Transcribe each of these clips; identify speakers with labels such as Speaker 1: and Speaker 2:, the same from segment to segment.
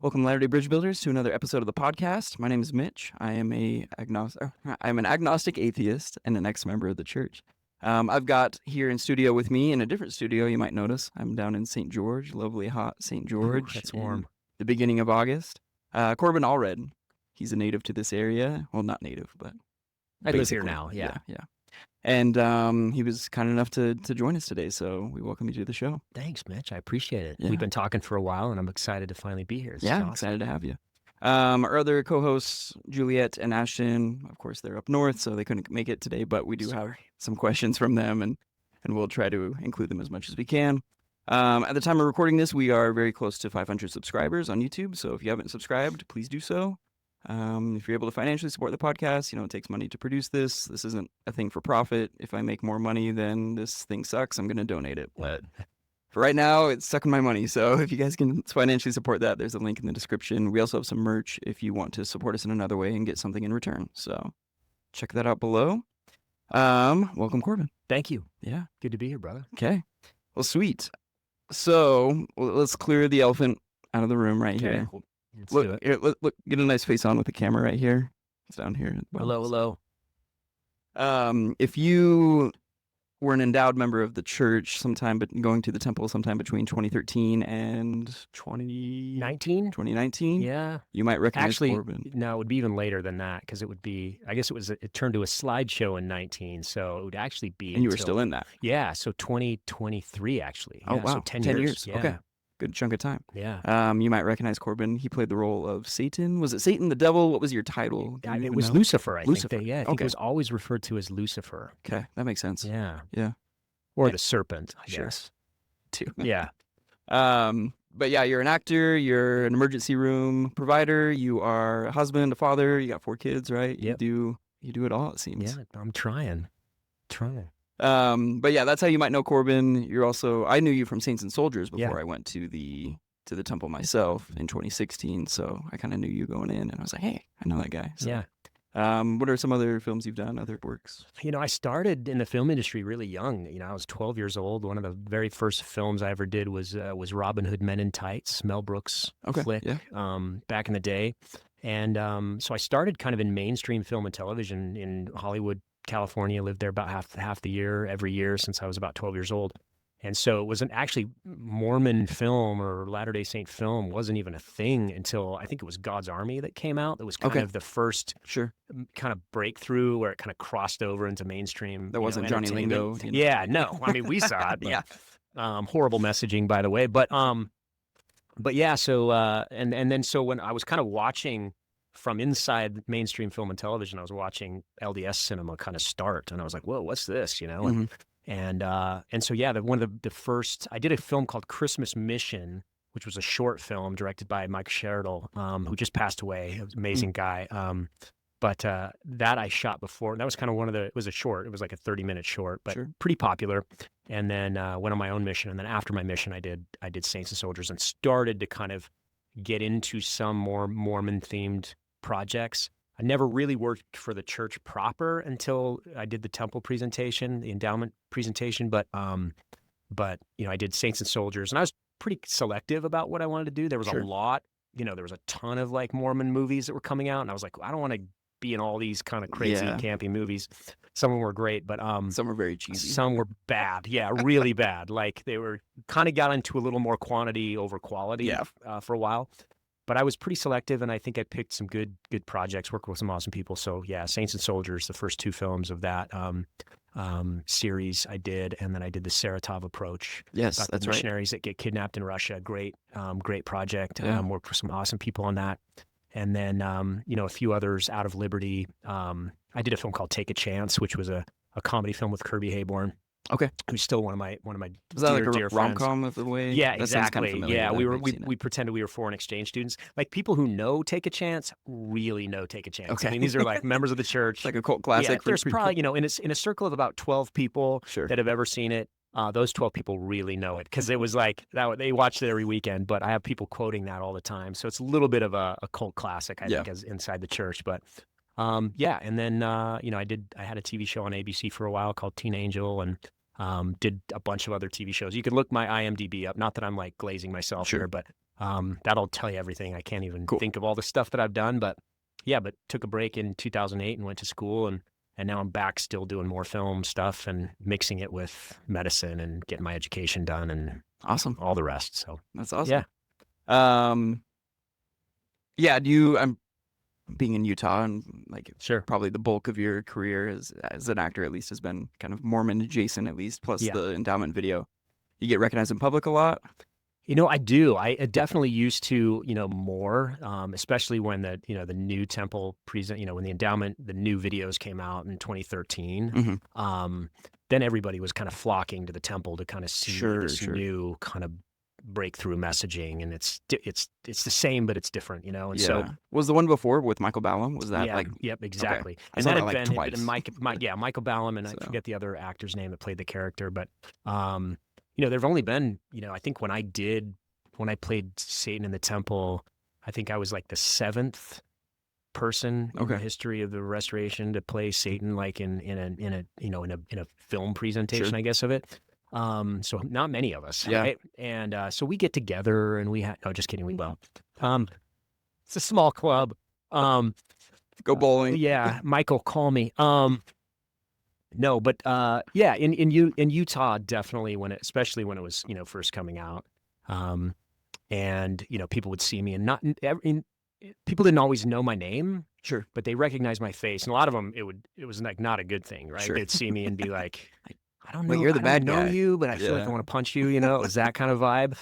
Speaker 1: Welcome, Latter-day Bridge Builders, to another episode of the podcast. My name is Mitch. I'm an agnostic atheist and an ex-member of the church. I've got here in studio with me, in a different studio, you might notice. I'm down in St. George, lovely hot St. George.
Speaker 2: That's warm.
Speaker 1: The beginning of August. Corbin Allred. He's a native to this area. Well, not native, but
Speaker 2: I live here now. Yeah.
Speaker 1: And he was kind enough to join us today, so we welcome you to the show.
Speaker 2: Thanks, Mitch. I appreciate it.
Speaker 1: Yeah.
Speaker 2: We've been talking for a while, and I'm excited to finally be here.
Speaker 1: I'm excited to have you. Our other co-hosts, Juliet and Ashton, of course, they're up north, so they couldn't make it today, but we do have some questions from them, and we'll try to include them as much as we can. At the time of recording this, we are very close to 500 subscribers on YouTube, so if you haven't subscribed, please do so. If you're able to financially support the podcast, it takes money to produce this. This isn't a thing for profit. If I make more money than this thing sucks, I'm going to donate it. But for right now, it's sucking my money. So if you guys can financially support that, there's a link in the description. We also have some merch if you want to support us in another way and get something in return. So check that out below. Welcome, Corbin.
Speaker 2: Thank you.
Speaker 1: Yeah.
Speaker 2: Good to be here, brother.
Speaker 1: Okay. Well, sweet. So let's clear the elephant out of the room right here.
Speaker 2: Cool. Let's
Speaker 1: Look,
Speaker 2: do it.
Speaker 1: here, look, get a nice face on with the camera right here. It's down here.
Speaker 2: Hello.
Speaker 1: If you were an endowed member of the church sometime, but going to the temple sometime between 2013 and 2019,
Speaker 2: Yeah.
Speaker 1: you might recognize
Speaker 2: Actually,
Speaker 1: Corbin.
Speaker 2: no, it would be even later than that because it would be, I guess it turned to a slideshow in 19. So it would actually be.
Speaker 1: And you were still in that.
Speaker 2: Yeah. So 2023, actually.
Speaker 1: Oh,
Speaker 2: Yeah,
Speaker 1: wow.
Speaker 2: So 10
Speaker 1: 10
Speaker 2: years.
Speaker 1: years.
Speaker 2: Yeah.
Speaker 1: Okay. Good chunk of time.
Speaker 2: Yeah.
Speaker 1: You might recognize Corbin. He played the role of Satan. Was it Satan the devil? What was your title?
Speaker 2: Yeah,
Speaker 1: Do you
Speaker 2: it
Speaker 1: even
Speaker 2: was
Speaker 1: know?
Speaker 2: Lucifer, I
Speaker 1: Lucifer.
Speaker 2: think. I think it was always referred to as Lucifer.
Speaker 1: Okay. That makes sense.
Speaker 2: Yeah.
Speaker 1: Yeah.
Speaker 2: Or
Speaker 1: Yeah.
Speaker 2: the serpent, I
Speaker 1: Sure.
Speaker 2: guess.
Speaker 1: Too.
Speaker 2: Yeah.
Speaker 1: But yeah, you're an actor, you're an emergency room provider, you are a husband, a father, you got 4 kids, right?
Speaker 2: Yep.
Speaker 1: You do it all, it seems.
Speaker 2: Yeah, I'm trying.
Speaker 1: But yeah, that's how you might know Corbin. You're also, I knew you from Saints and Soldiers before
Speaker 2: Yeah.
Speaker 1: I went to the temple myself in 2016. So I kind of knew you going in, and I was like, hey, I know that guy. So,
Speaker 2: Yeah.
Speaker 1: What are some other films you've done, other works?
Speaker 2: I started in the film industry really young. I was 12 years old. One of the very first films I ever did was Robin Hood Men in Tights, Mel Brooks flick,
Speaker 1: Yeah.
Speaker 2: back in the day. And so I started kind of in mainstream film and television in Hollywood, California. Lived there about half the year, every year since I was about 12 years old. And so it wasn't actually Mormon film or Latter-day Saint film wasn't even a thing until I think it was God's Army that came out. That was kind of the first kind of breakthrough where it kind of crossed over into mainstream.
Speaker 1: That wasn't Johnny Lingo.
Speaker 2: Yeah, no. I mean, we saw it. But,
Speaker 1: Yeah.
Speaker 2: horrible messaging, by the way. But yeah. So and then so when I was kind of watching from inside mainstream film and television, I was watching LDS cinema kind of start, and I was like, "Whoa, what's this?" And so yeah, one of the first, I did a film called Christmas Mission, which was a short film directed by Mike Sheridan, who just passed away. He was an amazing guy. But that I shot before. And that was kind of it was a short. It was like a 30-minute short, but pretty popular. And then went on my own mission. And then after my mission, I did Saints and Soldiers and started to kind of get into some more Mormon-themed projects. I never really worked for the church proper until I did the temple presentation, the endowment presentation. But I did Saints and Soldiers, and I was pretty selective about what I wanted to do. There was a lot, there was a ton of like Mormon movies that were coming out, and I was like, I don't want to be in all these kind of crazy campy movies. Some of them were great, but
Speaker 1: some were very cheesy.
Speaker 2: Some were bad. Yeah, really bad. Like they were kind of got into a little more quantity over quality for a while. But I was pretty selective, and I think I picked some good projects, worked with some awesome people. So yeah, Saints and Soldiers, the first 2 films of that series I did, and then I did the Saratov Approach.
Speaker 1: Yes,
Speaker 2: about
Speaker 1: that's
Speaker 2: the
Speaker 1: right.
Speaker 2: missionaries that get kidnapped in Russia. Great project. Worked with some awesome people on that. And then, a few others, Out of Liberty. I did a film called Take a Chance, which was a comedy film with Kirby Hayborn.
Speaker 1: Okay.
Speaker 2: Who's still one of my
Speaker 1: Was that
Speaker 2: dear
Speaker 1: like a rom-com of the way?
Speaker 2: Yeah,
Speaker 1: that sounds kind of
Speaker 2: exactly.
Speaker 1: familiar.
Speaker 2: Yeah, we pretended we were foreign exchange students. Like people who know Take a Chance really know Take a Chance.
Speaker 1: Okay.
Speaker 2: I mean, these are like members of the church.
Speaker 1: It's like a cult classic.
Speaker 2: Yeah, there's probably, in a circle of about 12 people that have ever seen it, those 12 people really know it because it was like that. They watched it every weekend, but I have people quoting that all the time. So it's a little bit of a cult classic, I think, as inside the church. But and then I had a TV show on ABC for a while called Teen Angel, and did a bunch of other TV shows. You can look my IMDb up. Not that I'm like glazing myself here, but That'll tell you everything. I can't even
Speaker 1: Cool.
Speaker 2: think of all the stuff that I've done, but yeah, but took a break in 2008 and went to school, and now I'm back still doing more film stuff and mixing it with medicine and getting my education done and
Speaker 1: Awesome.
Speaker 2: all the rest. So
Speaker 1: That's awesome. Yeah. I'm being in Utah, and like
Speaker 2: sure.
Speaker 1: probably the bulk of your career as an actor at least has been kind of Mormon adjacent, at least, plus
Speaker 2: Yeah.
Speaker 1: the endowment video. You get recognized in public a lot?
Speaker 2: I do. I definitely used to, more, especially when the new temple when the endowment, the new videos came out in 2013.
Speaker 1: Mm-hmm.
Speaker 2: Then everybody was kind of flocking to the temple to kind of see this
Speaker 1: Sure.
Speaker 2: new kind of breakthrough messaging, and it's the same, but it's different, And
Speaker 1: Yeah.
Speaker 2: so
Speaker 1: Was the one before with Michael Ballum? Was that like?
Speaker 2: yep, exactly.
Speaker 1: I
Speaker 2: And
Speaker 1: saw
Speaker 2: then
Speaker 1: that
Speaker 2: it
Speaker 1: like
Speaker 2: been
Speaker 1: twice.
Speaker 2: Michael Ballum, and I
Speaker 1: So.
Speaker 2: forget the other actor's name that played the character, but there've only been, I think when I played Satan in the temple, I think I was like the 7th person in the history of the restoration to play Satan, like in a film presentation, I guess, of it. So not many of us, right? And so we get together and no, just kidding, we won't. It's a small club.
Speaker 1: Go bowling.
Speaker 2: Yeah, Michael, call me. No, but yeah, in Utah, definitely especially when it was first coming out, and people would see me, and people didn't always know my name,
Speaker 1: sure,
Speaker 2: but they recognized my face, and a lot of them it was like not a good thing, right?
Speaker 1: Sure.
Speaker 2: They'd see me and be like, I don't know,
Speaker 1: Well, you're the
Speaker 2: I
Speaker 1: bad
Speaker 2: don't know
Speaker 1: guy.
Speaker 2: you, but I feel like I want to punch you, It was that kind of vibe.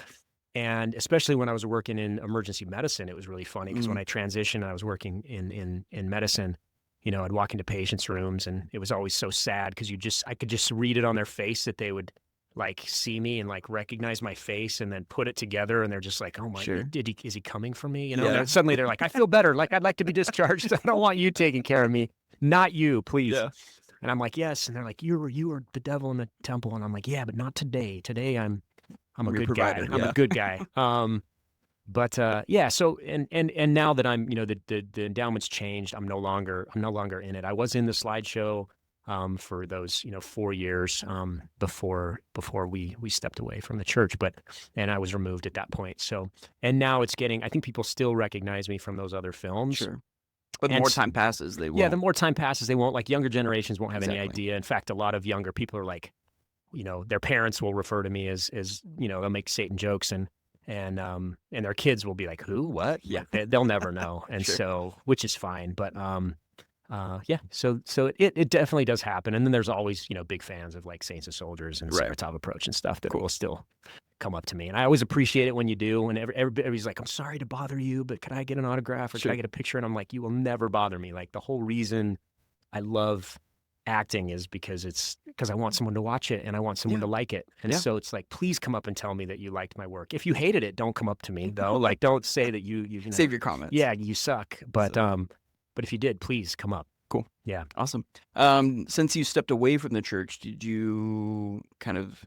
Speaker 2: And especially when I was working in emergency medicine, it was really funny because when I transitioned, I was working in medicine. I'd walk into patients' rooms, and it was always so sad because I could just read it on their face that they would like see me and like recognize my face and then put it together, and they're just like, "Oh my, is he coming for me?" Suddenly they're like, "I feel better. Like I'd like to be discharged. I don't want you taking care of me, not you, please." Yeah. And I'm like, "Yes," and they're like, "You were the devil in the temple," and I'm like, "Yeah, but not today. Today I'm a good guy. I'm a good guy." But yeah, so and now that I'm, the endowment's changed, I'm no longer in it. I was in the slideshow for those, 4 years before we stepped away from the church, and I was removed at that point. So, and now it's I think people still recognize me from those other films.
Speaker 1: Sure. But the more time passes, they won't.
Speaker 2: Yeah, the more time passes, they won't. Like younger generations won't have any idea. In fact, a lot of younger people are like, their parents will refer to me as they'll make Satan jokes, and their kids will be like, who, what?
Speaker 1: Yeah.
Speaker 2: They'll never know. And so, which is fine. But, yeah, so it definitely does happen. And then there's always, big fans of like Saints and Soldiers and Saratov Approach and stuff that will still come up to me. And I always appreciate it when you do. And everybody's like, I'm sorry to bother you, but could I get an autograph or could I get a picture? And I'm like, you will never bother me. Like the whole reason I love acting is because I want someone to watch it and I want someone to like it. And so it's like, please come up and tell me that you liked my work. If you hated it, don't come up to me though. Like, don't say that you
Speaker 1: save your comments.
Speaker 2: Yeah, you suck. But if you did, please come up.
Speaker 1: Cool.
Speaker 2: Yeah.
Speaker 1: Awesome. Since you stepped away from the church, did you kind of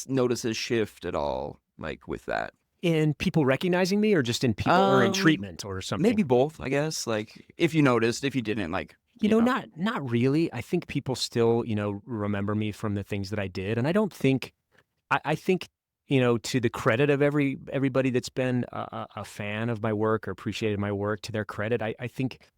Speaker 1: notice a shift at all, like with that?
Speaker 2: In people recognizing me or just in people or in treatment or something?
Speaker 1: Maybe both, I guess. Like if you noticed, if you didn't, like,
Speaker 2: not really. I think people still, remember me from the things that I did. And I don't think, I think, to the credit of everybody that's been a fan of my work or appreciated my work, to their credit, I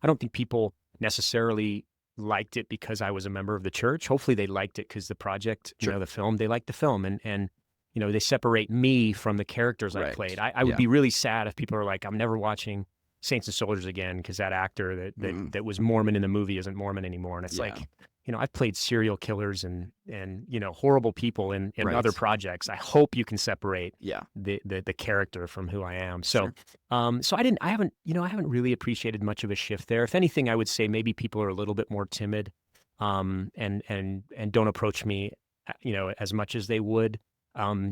Speaker 2: don't think people necessarily liked it because I was a member of the church. Hopefully they liked it because the project, the film, they liked the film and they separate me from the characters I played. I would be really sad if people are like, I'm never watching Saints and Soldiers again because that actor that was Mormon in the movie isn't Mormon anymore. And it's like, I've played serial killers and horrible people in other projects. I hope you can separate the character from who I am. So so I haven't really appreciated much of a shift there. If anything, I would say maybe people are a little bit more timid and don't approach me as much as they would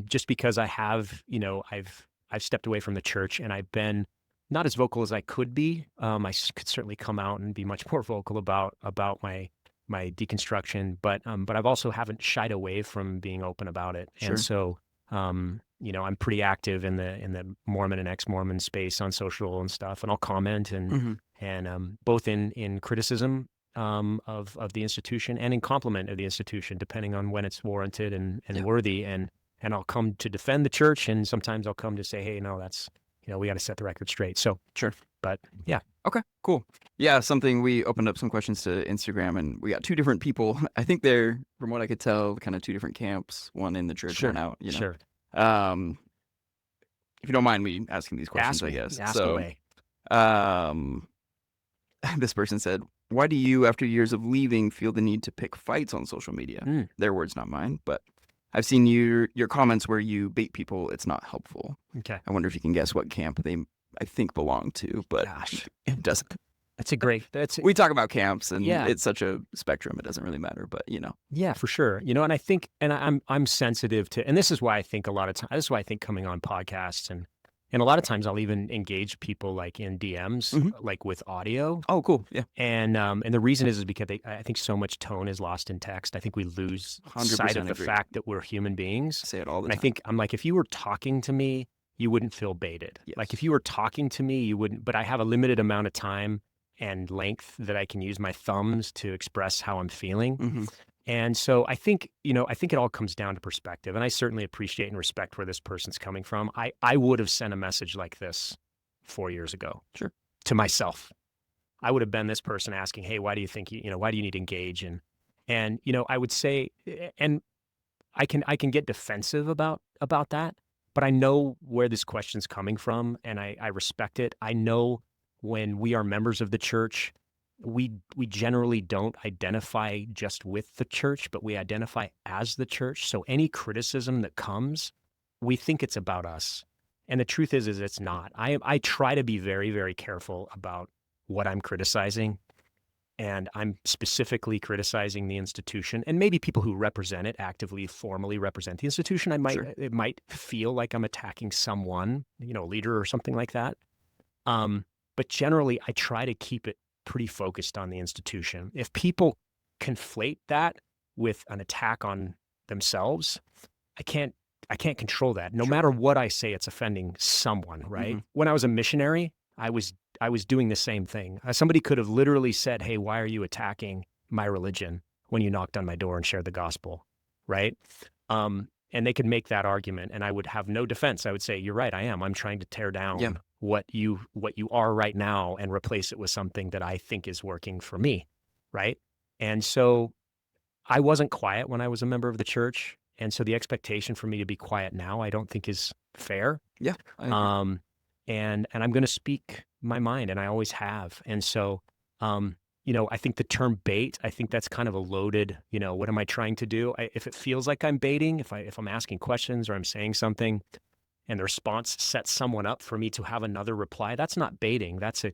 Speaker 2: just because I have I've stepped away from the church and I've been not as vocal as I could be. I could certainly come out and be much more vocal about my deconstruction, but I've also haven't shied away from being open about it.
Speaker 1: Sure.
Speaker 2: And so, I'm pretty active in the Mormon and ex-Mormon space on social and stuff, and I'll comment and both in criticism of the institution and in compliment of the institution, depending on when it's warranted and worthy. And I'll come to defend the church, and sometimes I'll come to say, hey, no, that's we got to set the record straight. So
Speaker 1: Sure.
Speaker 2: but yeah.
Speaker 1: Okay, cool. Yeah, something we opened up some questions to Instagram, and we got two different people. I think they're, from what I could tell, kind of two different camps. One in the church,
Speaker 2: Sure.
Speaker 1: one out.
Speaker 2: Sure.
Speaker 1: If you don't mind me asking these questions,
Speaker 2: Ask
Speaker 1: I
Speaker 2: me.
Speaker 1: guess.
Speaker 2: Ask
Speaker 1: So,
Speaker 2: away.
Speaker 1: this person said, "Why do you, after years of leaving, feel the need to pick fights on social media?"
Speaker 2: Mm.
Speaker 1: Their words, not mine, but I've seen your comments where you bait people. It's not helpful.
Speaker 2: Okay.
Speaker 1: I wonder if you can guess what camp they, I think, belong to, but
Speaker 2: Gosh.
Speaker 1: it doesn't. We talk about camps, and
Speaker 2: Yeah.
Speaker 1: it's such a spectrum. It doesn't really matter, but
Speaker 2: Yeah, for sure. And I think, and I'm sensitive to, and this is why I think a lot of times, this is why I think coming on podcasts and a lot of times I'll even engage people like in DMs, like with audio.
Speaker 1: Oh, cool. Yeah.
Speaker 2: And the reason is because I think so much tone is lost in text. I think we lose sight of the
Speaker 1: agree.
Speaker 2: fact that we're human beings.
Speaker 1: I say it all the
Speaker 2: And
Speaker 1: time.
Speaker 2: I think I'm like, if you were talking to me, you wouldn't feel baited.
Speaker 1: Yes.
Speaker 2: Like if you were talking to me, you wouldn't, but I have a limited amount of time and length that I can use my thumbs to express how I'm feeling.
Speaker 1: Mm-hmm.
Speaker 2: And so I think it all comes down to perspective. And I certainly appreciate and respect where this person's coming from. I would have sent a message like this 4 years ago.
Speaker 1: Sure.
Speaker 2: To myself. I would have been this person asking, hey, why do you think, why do you need to engage? And I would say, and I can get defensive about that, but I know where this question's coming from and I respect it. I know when we are members of the church, we generally don't identify just with the church, but we identify as the church. So any criticism that comes, we think it's about us. And the truth is it's not. I try to be very, very careful about what I'm criticizing. And I'm specifically criticizing the institution and maybe people who represent it, actively, formally represent the institution. It might feel like I'm attacking someone, a leader or something like that. But generally, I try to keep it pretty focused on the institution. If people conflate that with an attack on themselves, I can't control that. No matter what I say, it's offending someone, right?
Speaker 1: Mm-hmm.
Speaker 2: When I was a missionary, I was doing the same thing. Somebody could have literally said, hey, why are you attacking my religion when you knocked on my door and shared the gospel, right? And they could make that argument and I would have no defense. I would say, you're right, I am. I'm trying to tear down what you are right now and replace it with something that I think is working for me, right? And so I wasn't quiet when I was a member of the church. And so the expectation for me to be quiet now, I don't think is fair.
Speaker 1: Yeah.
Speaker 2: And I'm going to speak my mind, and I always have. And so, I think the term bait, I think that's kind of a loaded, what am I trying to do? If it feels like I'm baiting, if I'm asking questions or I'm saying something and the response sets someone up for me to have another reply, that's not baiting. That's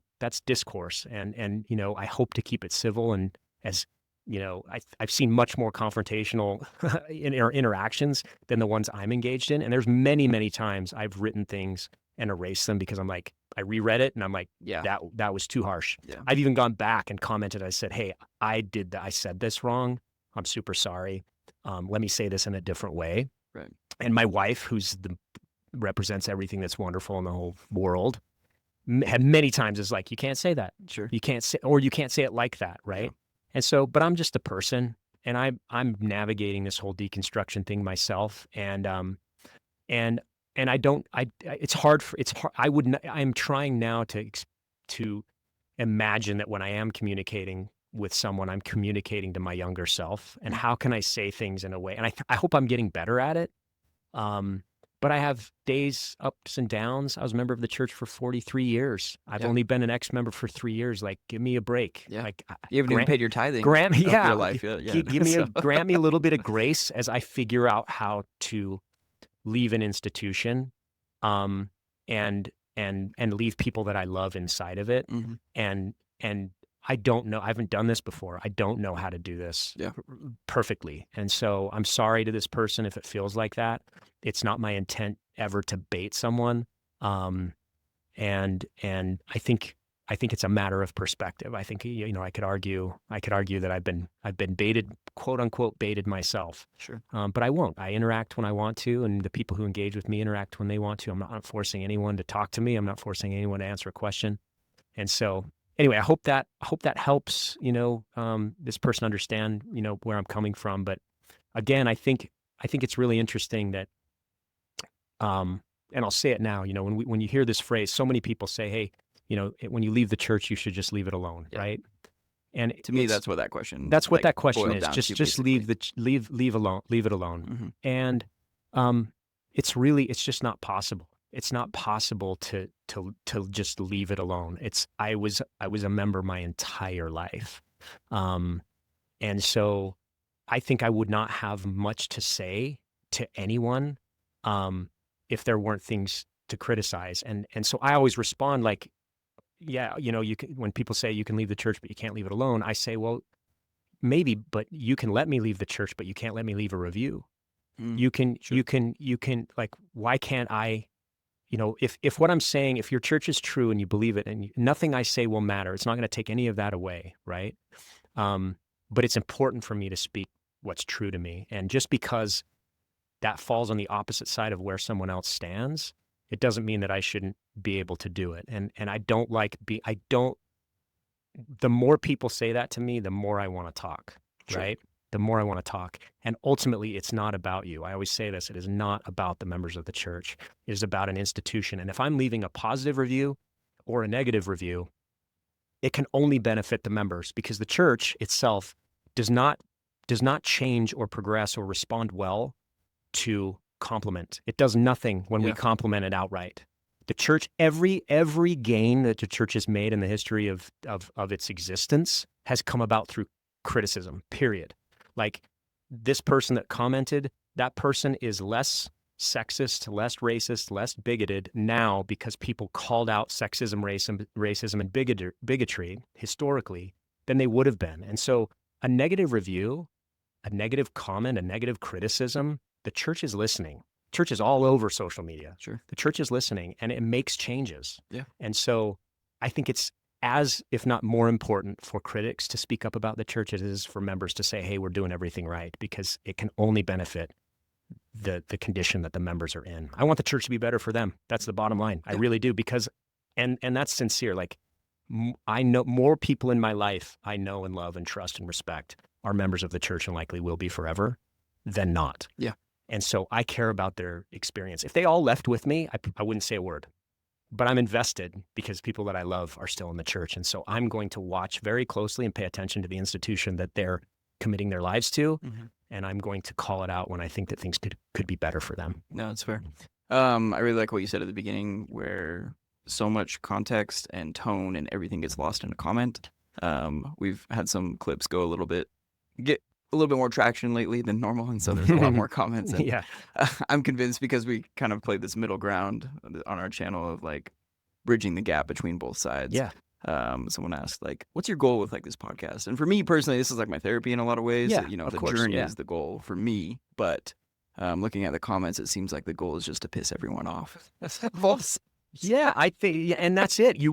Speaker 2: discourse. And I hope to keep it civil. And as I've seen much more confrontational interactions than the ones I'm engaged in. And there's many, many times I've written things and erased them because I'm like, I reread it and I'm like, that was too harsh.
Speaker 1: Yeah.
Speaker 2: I've even gone back and commented. I said, hey, I said this wrong. I'm super sorry. Let me say this in a different way.
Speaker 1: Right.
Speaker 2: And my wife, represents everything that's wonderful in the whole world, had many times is like, you can't say that.
Speaker 1: Sure.
Speaker 2: You can't say it like that. Right. Yeah. And so, but I'm just a person and I'm navigating this whole deconstruction thing myself. And it's hard. I'm trying now to imagine that when I am communicating with someone, I'm communicating to my younger self. And how can I say things in a way? And I hope I'm getting better at it. But I have days, ups and downs. I was a member of the church for 43 years. I've only been an ex-member for 3 years. Like, give me a break.
Speaker 1: Yeah.
Speaker 2: Like,
Speaker 1: you haven't even paid your tithing.
Speaker 2: Grant me,
Speaker 1: your life.
Speaker 2: Grant me a little bit of grace as I figure out how to leave an institution, and leave people that I love inside of it.
Speaker 1: Mm-hmm.
Speaker 2: And I don't know. I haven't done this before. I don't know how to do this perfectly. And so I'm sorry to this person if it feels like that. It's not my intent ever to bait someone. And I think it's a matter of perspective. I think, I could argue that I've been baited, quote unquote, baited myself.
Speaker 1: Sure.
Speaker 2: But I won't. I interact when I want to, and the people who engage with me interact when they want to. I'm not forcing anyone to talk to me. I'm not forcing anyone to answer a question. And so, anyway, I hope that helps, this person understand, where I'm coming from. But again, I think it's really interesting that, and I'll say it now, you know, when you hear this phrase, so many people say, hey, you know, when you leave the church, you should just leave it alone,
Speaker 1: Yeah.
Speaker 2: right? And
Speaker 1: To me, that's what that question.
Speaker 2: that's what
Speaker 1: like,
Speaker 2: that question
Speaker 1: boiled
Speaker 2: is.
Speaker 1: down
Speaker 2: Just
Speaker 1: to,
Speaker 2: just
Speaker 1: basically.
Speaker 2: leave alone, leave it alone.
Speaker 1: Mhm.
Speaker 2: And it's just not possible. It's not possible to just leave it alone. I was a member my entire life. And so I think I would not have much to say to anyone if there weren't things to criticize. And so I always respond like, yeah, you know, when people say you can leave the church, but you can't leave it alone, I say, well, maybe, but you can let me leave the church, but you can't let me leave a review.
Speaker 1: Mm,
Speaker 2: You can,
Speaker 1: sure.
Speaker 2: you can like, why can't I, you know, if what I'm saying, if your church is true and you believe it and nothing I say will matter, it's not going to take any of that away. Right. But it's important for me to speak what's true to me. And just because that falls on the opposite side of where someone else stands, it doesn't mean that I shouldn't be able to do it. And I don't the more people say that to me, the more I want to talk,
Speaker 1: Sure.
Speaker 2: right? The more I want to talk. And ultimately, it's not about you. I always say this, it is not about the members of the church. It is about an institution. And if I'm leaving a positive review or a negative review, it can only benefit the members because the church itself does not change or progress or respond well to compliment. It does nothing when we
Speaker 1: Yeah.
Speaker 2: compliment it outright. The church, every gain that the church has made in the history of its existence has come about through criticism, period. Like this person that commented, that person is less sexist, less racist, less bigoted now because people called out sexism, racism, and bigotry historically than they would have been. And so a negative review, a negative comment, a negative criticism, the church is listening. Church is all over social media.
Speaker 1: Sure.
Speaker 2: The church is listening and it makes changes.
Speaker 1: Yeah.
Speaker 2: And so I think it's as, if not more important for critics to speak up about the church as it is for members to say, hey, we're doing everything right, because it can only benefit the condition that the members are in. I want the church to be better for them. That's the bottom line. I really do, because, and that's sincere. Like I know more people in my life I know and love and trust and respect are members of the church and likely will be forever than not.
Speaker 1: Yeah.
Speaker 2: And so I care about their experience. If they all left with me, I wouldn't say a word. But I'm invested because people that I love are still in the church. And so I'm going to watch very closely and pay attention to the institution that they're committing their lives to.
Speaker 1: Mm-hmm.
Speaker 2: And I'm going to call it out when I think that things could be better for them.
Speaker 1: No, that's fair. I really like what you said at the beginning, where so much context and tone and everything gets lost in a comment. We've had some clips get a little bit more traction lately than normal, and so there's a lot more comments. And,
Speaker 2: Yeah.
Speaker 1: I'm convinced, because we kind of played this middle ground on our channel of like bridging the gap between both sides.
Speaker 2: Yeah.
Speaker 1: Someone asked, like, what's your goal with like this podcast? And for me personally, this is like my therapy in a lot of ways.
Speaker 2: Yeah,
Speaker 1: You know,
Speaker 2: of
Speaker 1: the
Speaker 2: course,
Speaker 1: journey
Speaker 2: yeah.
Speaker 1: is the goal for me, but looking at the comments, it seems like the goal is just to piss everyone off.
Speaker 2: Yeah, I think, and that's it. You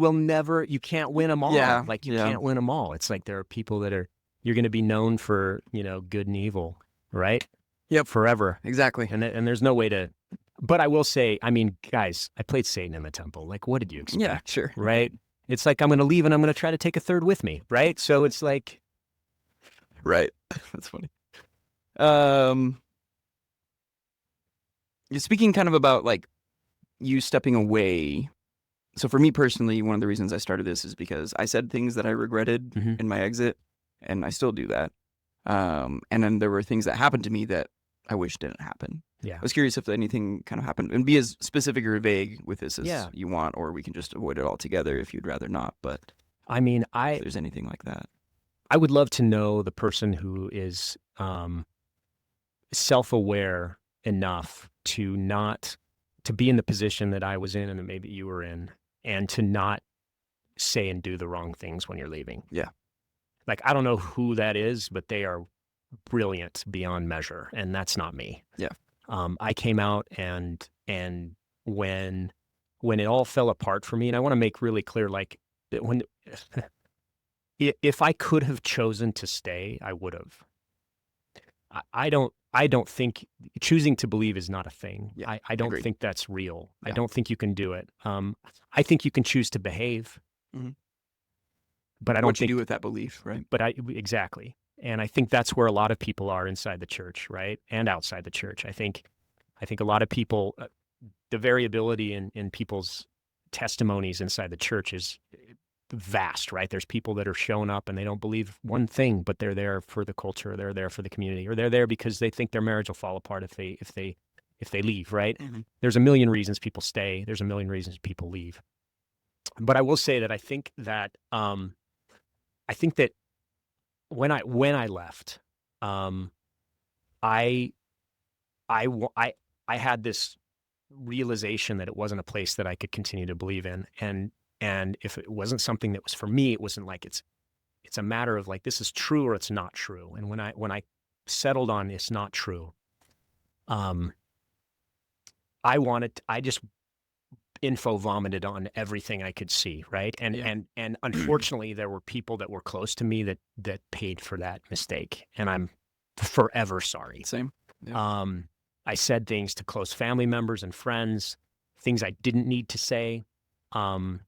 Speaker 2: can't win them all.
Speaker 1: Yeah,
Speaker 2: Like you
Speaker 1: yeah.
Speaker 2: can't win them all. It's like there are people that you're going to be known for, you know, good and evil, right?
Speaker 1: Yep.
Speaker 2: Forever.
Speaker 1: Exactly.
Speaker 2: And there's no way to, but I will say, I mean, guys, I played Satan in the temple. Like, what did you expect?
Speaker 1: Yeah, sure.
Speaker 2: Right? It's like, I'm going to leave and I'm going to try to take a third with me. Right? So it's like,
Speaker 1: right. That's funny. Speaking kind of about like you stepping away. So for me personally, one of the reasons I started this is because I said things that I regretted
Speaker 2: Mhm.
Speaker 1: in my exit, and I still do that. And then there were things that happened to me that I wish didn't happen.
Speaker 2: Yeah.
Speaker 1: I was curious if anything kind of happened, and be as specific or vague with this as
Speaker 2: Yeah.
Speaker 1: you want, or we can just avoid it altogether if you'd rather not. But
Speaker 2: I mean,
Speaker 1: if there's anything like that,
Speaker 2: I would love to know the person who is self-aware enough to be in the position that I was in and that maybe you were in, and to not say and do the wrong things when you're leaving.
Speaker 1: Yeah.
Speaker 2: Like, I don't know who that is, but they are brilliant beyond measure, and that's not me.
Speaker 1: Yeah.
Speaker 2: I came out and when it all fell apart for me, and I want to make really clear, like, that when if I could have chosen to stay, I would have. I don't think choosing to believe is not a thing.
Speaker 1: Yeah,
Speaker 2: I don't
Speaker 1: agreed.
Speaker 2: think that's real.
Speaker 1: Yeah.
Speaker 2: I don't think you can do it. I think you can choose to behave,
Speaker 1: Mhm.
Speaker 2: but I don't
Speaker 1: what you
Speaker 2: think
Speaker 1: do with that belief, right?
Speaker 2: But exactly. And I think that's where a lot of people are inside the church, right? And outside the church. I think a lot of people, the variability in people's testimonies inside the church is vast, right? There's people that are showing up and they don't believe one thing, but they're there for the culture, they're there for the community, or they're there because they think their marriage will fall apart if they leave, right?
Speaker 1: Mm-hmm.
Speaker 2: There's a million reasons people stay. There's a million reasons people leave. But I will say that I think that when I left, I had this realization that it wasn't a place that I could continue to believe in, and if it wasn't something that was for me, it wasn't like it's a matter of like this is true or it's not true. And when I settled on it's not true, I just info vomited on everything I could see, right? And unfortunately there were people that were close to me that paid for that mistake, and I'm forever sorry.
Speaker 1: Same. Yeah.
Speaker 2: I said things to close family members and friends, things I didn't need to say, and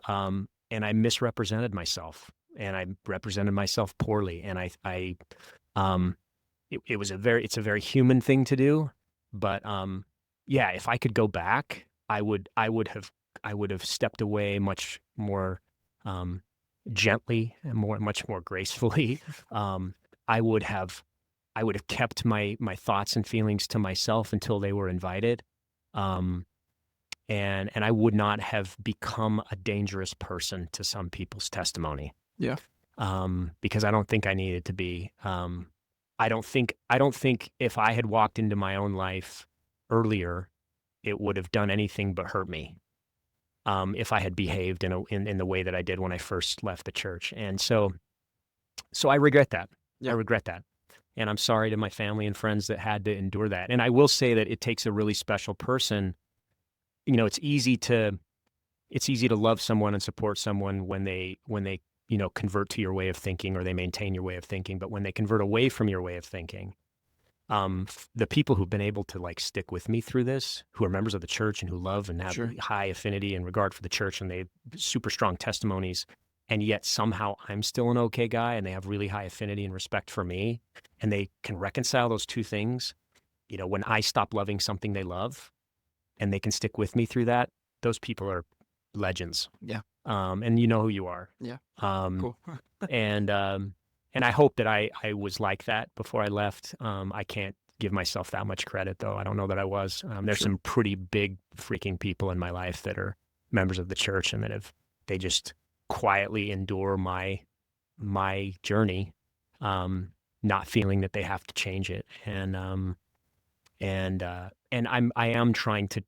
Speaker 2: I misrepresented myself, and I represented myself poorly, and it's a very human thing to do, but yeah, if I could go back, I would have stepped away much more gently and much more gracefully. I would have kept my thoughts and feelings to myself until they were invited. And I would not have become a dangerous person to some people's testimony.
Speaker 1: Yeah.
Speaker 2: Because I don't think I needed to be. I don't think if I had walked into my own life earlier, it would have done anything but hurt me. If I had behaved in the way that I did when I first left the church. And so I regret that.
Speaker 1: Yeah.
Speaker 2: I regret that. And I'm sorry to my family and friends that had to endure that. And I will say that it takes a really special person. You know, it's easy to love someone and support someone when they convert to your way of thinking, or they maintain your way of thinking. But when they convert away from your way of thinking, the people who've been able to like stick with me through this, who are members of the church and who love and have
Speaker 1: Sure.
Speaker 2: high affinity and regard for the church, and they have super strong testimonies, and yet somehow I'm still an okay guy, and they have really high affinity and respect for me, and they can reconcile those two things. You know, when I stop loving something they love, and they can stick with me through that, those people are legends.
Speaker 1: Yeah.
Speaker 2: And you know who you are.
Speaker 1: Yeah.
Speaker 2: Cool.
Speaker 1: Cool.
Speaker 2: And I hope that I was like that before I left. I can't give myself that much credit, though. I don't know that I was. There's
Speaker 1: Sure.
Speaker 2: some pretty big freaking people in my life that are members of the church, and they just quietly endure my journey, not feeling that they have to change it. And I am trying to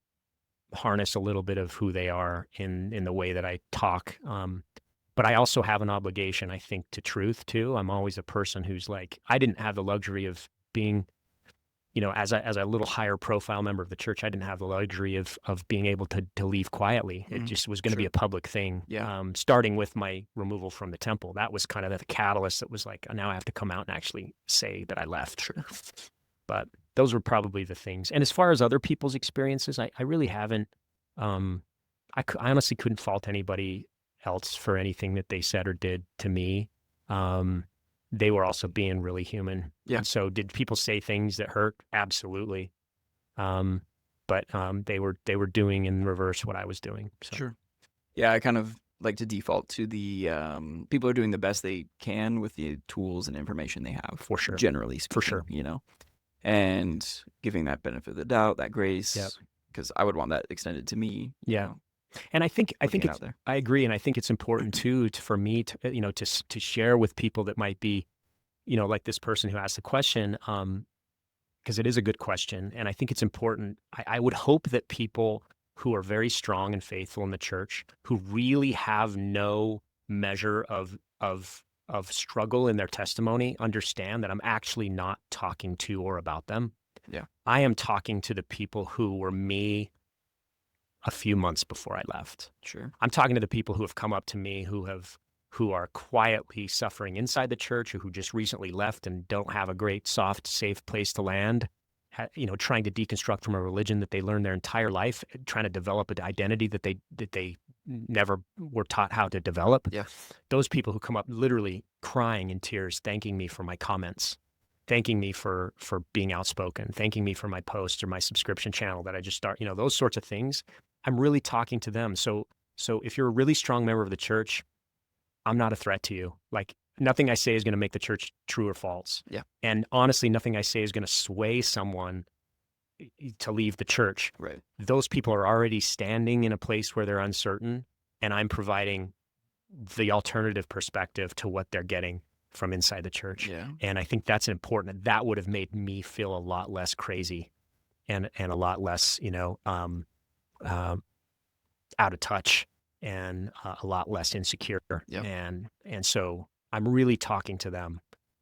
Speaker 2: harness a little bit of who they are in the way that I talk. But I also have an obligation, I think, to truth too. I'm always a person who's like, I didn't have the luxury of being, as a little higher profile member of the church, I didn't have the luxury of being able to leave quietly. It just was going to be a public thing.
Speaker 1: Yeah.
Speaker 2: Starting with my removal from the temple, that was kind of the catalyst that was like, now I have to come out and actually say that I left. Sure. But those were probably the things. And as far as other people's experiences, I really haven't. I honestly couldn't fault anybody else for anything that they said or did to me. They were also being really human.
Speaker 1: Yeah.
Speaker 2: So did people say things that hurt? Absolutely. But they were doing in reverse what I was doing. So.
Speaker 1: Sure. Yeah, I kind of like to default to the people are doing the best they can with the tools and information they have.
Speaker 2: For sure.
Speaker 1: Generally speaking. For sure. And giving that benefit of the doubt, that grace, because I would want that extended to me.
Speaker 2: Yeah. And I think it's,
Speaker 1: there.
Speaker 2: I agree. And I think it's important too, for me to, to share with people that might be, like this person who asked the question, because it is a good question. And I think it's important. I would hope that people who are very strong and faithful in the church, who really have no measure of struggle in their testimony, understand that I'm actually not talking to or about them.
Speaker 1: Yeah.
Speaker 2: I am talking to the people who were me a few months before I left.
Speaker 1: Sure.
Speaker 2: I'm talking to the people who have come up to me who are quietly suffering inside the church, or who just recently left and don't have a great, soft, safe place to land, trying to deconstruct from a religion that they learned their entire life, trying to develop an identity that they never were taught how to develop.
Speaker 1: Yeah.
Speaker 2: Those people who come up literally crying in tears, thanking me for my comments. thanking me for being outspoken, thanking me for my posts or my subscription channel that I just start, those sorts of things. I'm really talking to them. So if you're a really strong member of the church, I'm not a threat to you. Like, nothing I say is going to make the church true or false.
Speaker 1: Yeah.
Speaker 2: And honestly, nothing I say is going to sway someone to leave the church.
Speaker 1: Right.
Speaker 2: Those people are already standing in a place where they're uncertain, and I'm providing the alternative perspective to what they're getting from inside the church.
Speaker 1: Yeah.
Speaker 2: And I think that's important. That would have made me feel a lot less crazy and a lot less, out of touch and a lot less insecure.
Speaker 1: Yep.
Speaker 2: And so I'm really talking to them.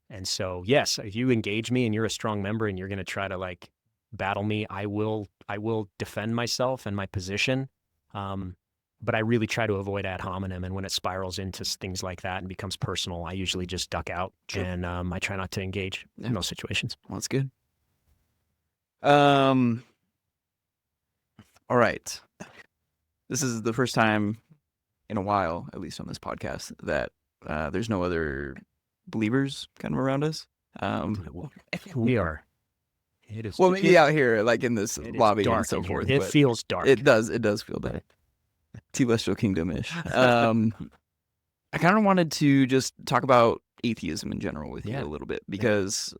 Speaker 2: And so, yes, if you engage me and you're a strong member and you're going to try to like battle me, I will defend myself and my position. But I really try to avoid ad hominem. And when it spirals into things like that and becomes personal, I usually just duck out.
Speaker 1: Sure.
Speaker 2: And I try not to engage in those situations.
Speaker 1: Well, that's good. All right. This is the first time in a while, at least on this podcast, that there's no other believers kind of around us.
Speaker 2: We are. It is.
Speaker 1: Well, maybe out here, like in this lobby and so forth.
Speaker 2: It feels dark.
Speaker 1: It does feel dark. Celestial Kingdom-ish. I kind of wanted to just talk about atheism in general with you a little bit, because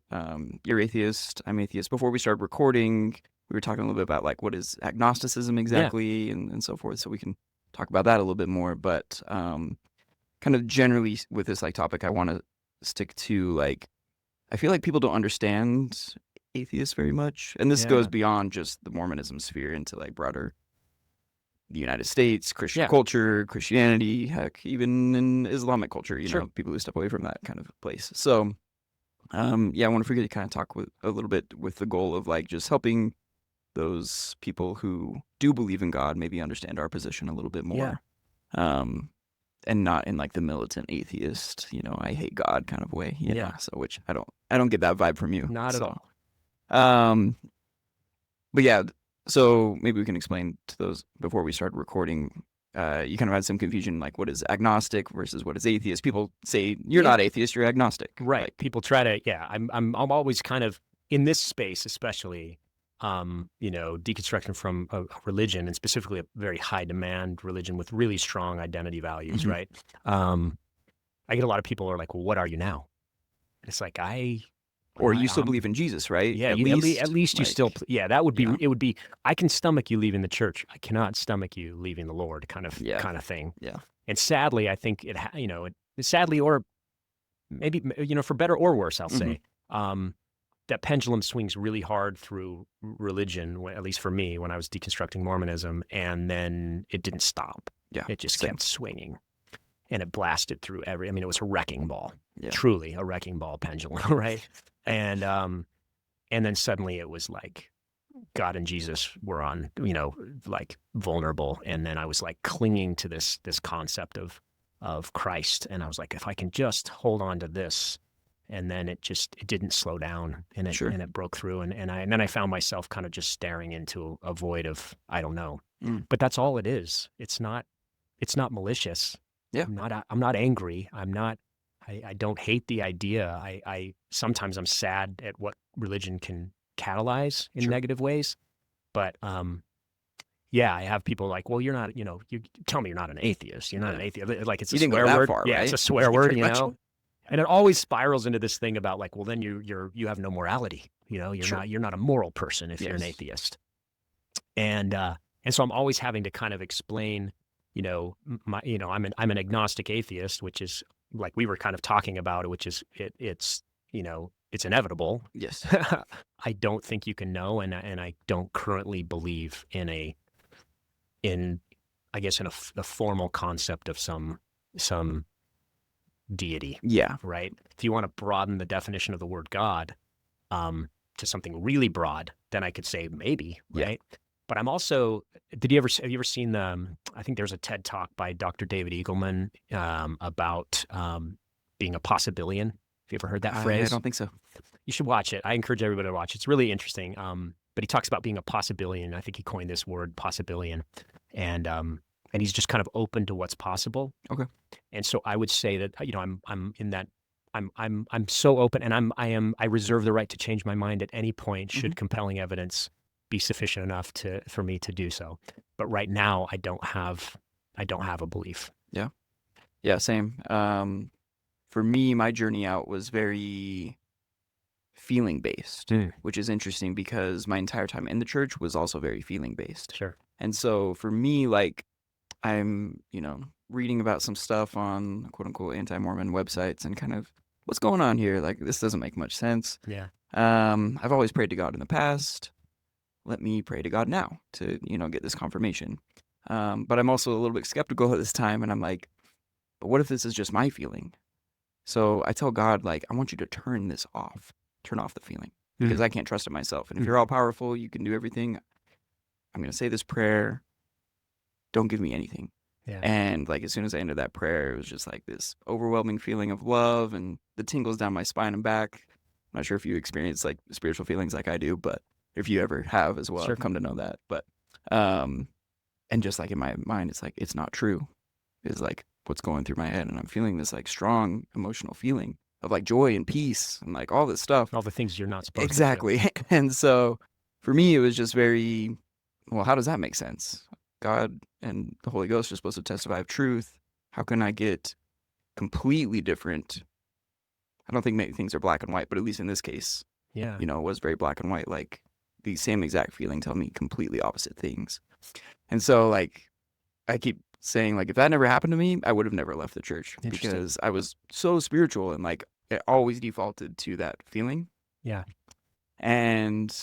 Speaker 1: you're atheist, I'm atheist. Before we started recording, we were talking a little bit about like what is agnosticism exactly and so forth, so we can talk about that a little bit more. But kind of generally with this like topic, I want to stick to like, I feel like people don't understand atheists very much, and this goes beyond just the Mormonism sphere into like broader the United States, Christian culture, Christianity, heck, even in Islamic culture, you know, people who step away from that kind of place. So, I want to forget to kind of talk a little bit with the goal of like just helping those people who do believe in God maybe understand our position a little bit more, and not in like the militant atheist, I hate God kind of way. So which I don't get that vibe from you.
Speaker 2: Not at all.
Speaker 1: But yeah. So maybe we can explain to those before we start recording. You kind of had some confusion, like what is agnostic versus what is atheist. People say you're not atheist, you're agnostic.
Speaker 2: Right.
Speaker 1: Like,
Speaker 2: people try to. I'm always kind of in this space, especially, deconstruction from a religion, and specifically a very high demand religion with really strong identity values.
Speaker 1: Mm-hmm.
Speaker 2: Right. I get a lot of people who are like, "Well, what are you now?" And it's like
Speaker 1: Or you still believe in Jesus, right?
Speaker 2: Yeah, at least you still. Yeah, that would be. It would be. I can stomach you leaving the church. I cannot stomach you leaving the Lord, kind of thing.
Speaker 1: Yeah.
Speaker 2: And sadly, I think sadly, or maybe for better or worse, I'll say, that pendulum swings really hard through religion. At least for me, when I was deconstructing Mormonism, and then it didn't stop. Yeah, it just kept swinging. And it blasted through it was a wrecking ball, truly a wrecking ball pendulum, right? And then suddenly it was like God and Jesus were on, like vulnerable. And then I was like clinging to this concept of Christ. And I was like, if I can just hold on to this, and then it didn't slow down, and it broke through. And then I found myself kind of just staring into a void of, I don't know, but that's all it is. It's not malicious. Yeah. I'm not angry. I don't hate the idea. I sometimes I'm sad at what religion can catalyze in negative ways. But I have people like, well, you're not, you tell me you're not an atheist. You're not an atheist. Like it's a swear word.
Speaker 1: Far,
Speaker 2: yeah,
Speaker 1: right?
Speaker 2: It's a swear word, And it always spirals into this thing about like, well, then you have no morality. You're not a moral person if you're an atheist. And so I'm always having to kind of explain, I'm an agnostic atheist, which is like we were kind of talking about it, which is it's inevitable.
Speaker 1: Yes.
Speaker 2: I don't think you can know, and I don't currently believe in a formal concept of some deity. Yeah. Right. If you want to broaden the definition of the word God to something really broad, then I could say maybe, right? But I'm also, have you ever seen I think there's a TED Talk by Dr. David Eagleman about being a possibilian. Have you ever heard that phrase?
Speaker 1: I don't think so.
Speaker 2: You should watch it. I encourage everybody to watch it. It's really interesting. But he talks about being a possibilian. I think he coined this word, possibilian. And he's just kind of open to what's possible.
Speaker 1: Okay.
Speaker 2: And so I would say that, I'm in that, I'm so open, and I reserve the right to change my mind at any point should compelling evidence be sufficient enough for me to do so. But right now, I don't have a belief.
Speaker 1: Yeah, same. For me, my journey out was very feeling based, which is interesting because my entire time in the church was also very feeling based.
Speaker 2: Sure.
Speaker 1: And so for me, like, I'm, reading about some stuff on quote unquote anti-Mormon websites and kind of what's going on here. Like, this doesn't make much sense.
Speaker 2: Yeah.
Speaker 1: I've always prayed to God in the past. Let me pray to God now to, get this confirmation. But I'm also a little bit skeptical at this time. And I'm like, but what if this is just my feeling? So I tell God, like, I want you to turn off the feeling because I can't trust it myself. And if you're all powerful, you can do everything. I'm going to say this prayer. Don't give me anything.
Speaker 2: Yeah.
Speaker 1: And like, as soon as I ended that prayer, it was just like this overwhelming feeling of love and the tingles down my spine and back. I'm not sure if you experience like spiritual feelings like I do, but if you ever have as well,
Speaker 2: Sure.
Speaker 1: I've come to know that. But, and just like in my mind, it's like, it's not true. It's like what's going through my head. And I'm feeling this like strong emotional feeling of like joy and peace and like all this stuff.
Speaker 2: All the things you're not supposed
Speaker 1: Exactly.
Speaker 2: to.
Speaker 1: And so for me, it was just very, well, how does that make sense? God and the Holy Ghost are supposed to testify of truth. How can I get completely different? I don't think many things are black and white, but at least in this case,
Speaker 2: Yeah.
Speaker 1: it was very black and white. Like the same exact feeling tell me completely opposite things. And so like, I keep saying like, if that never happened to me, I would have never left the church because I was so spiritual and like it always defaulted to that feeling.
Speaker 2: Yeah.
Speaker 1: And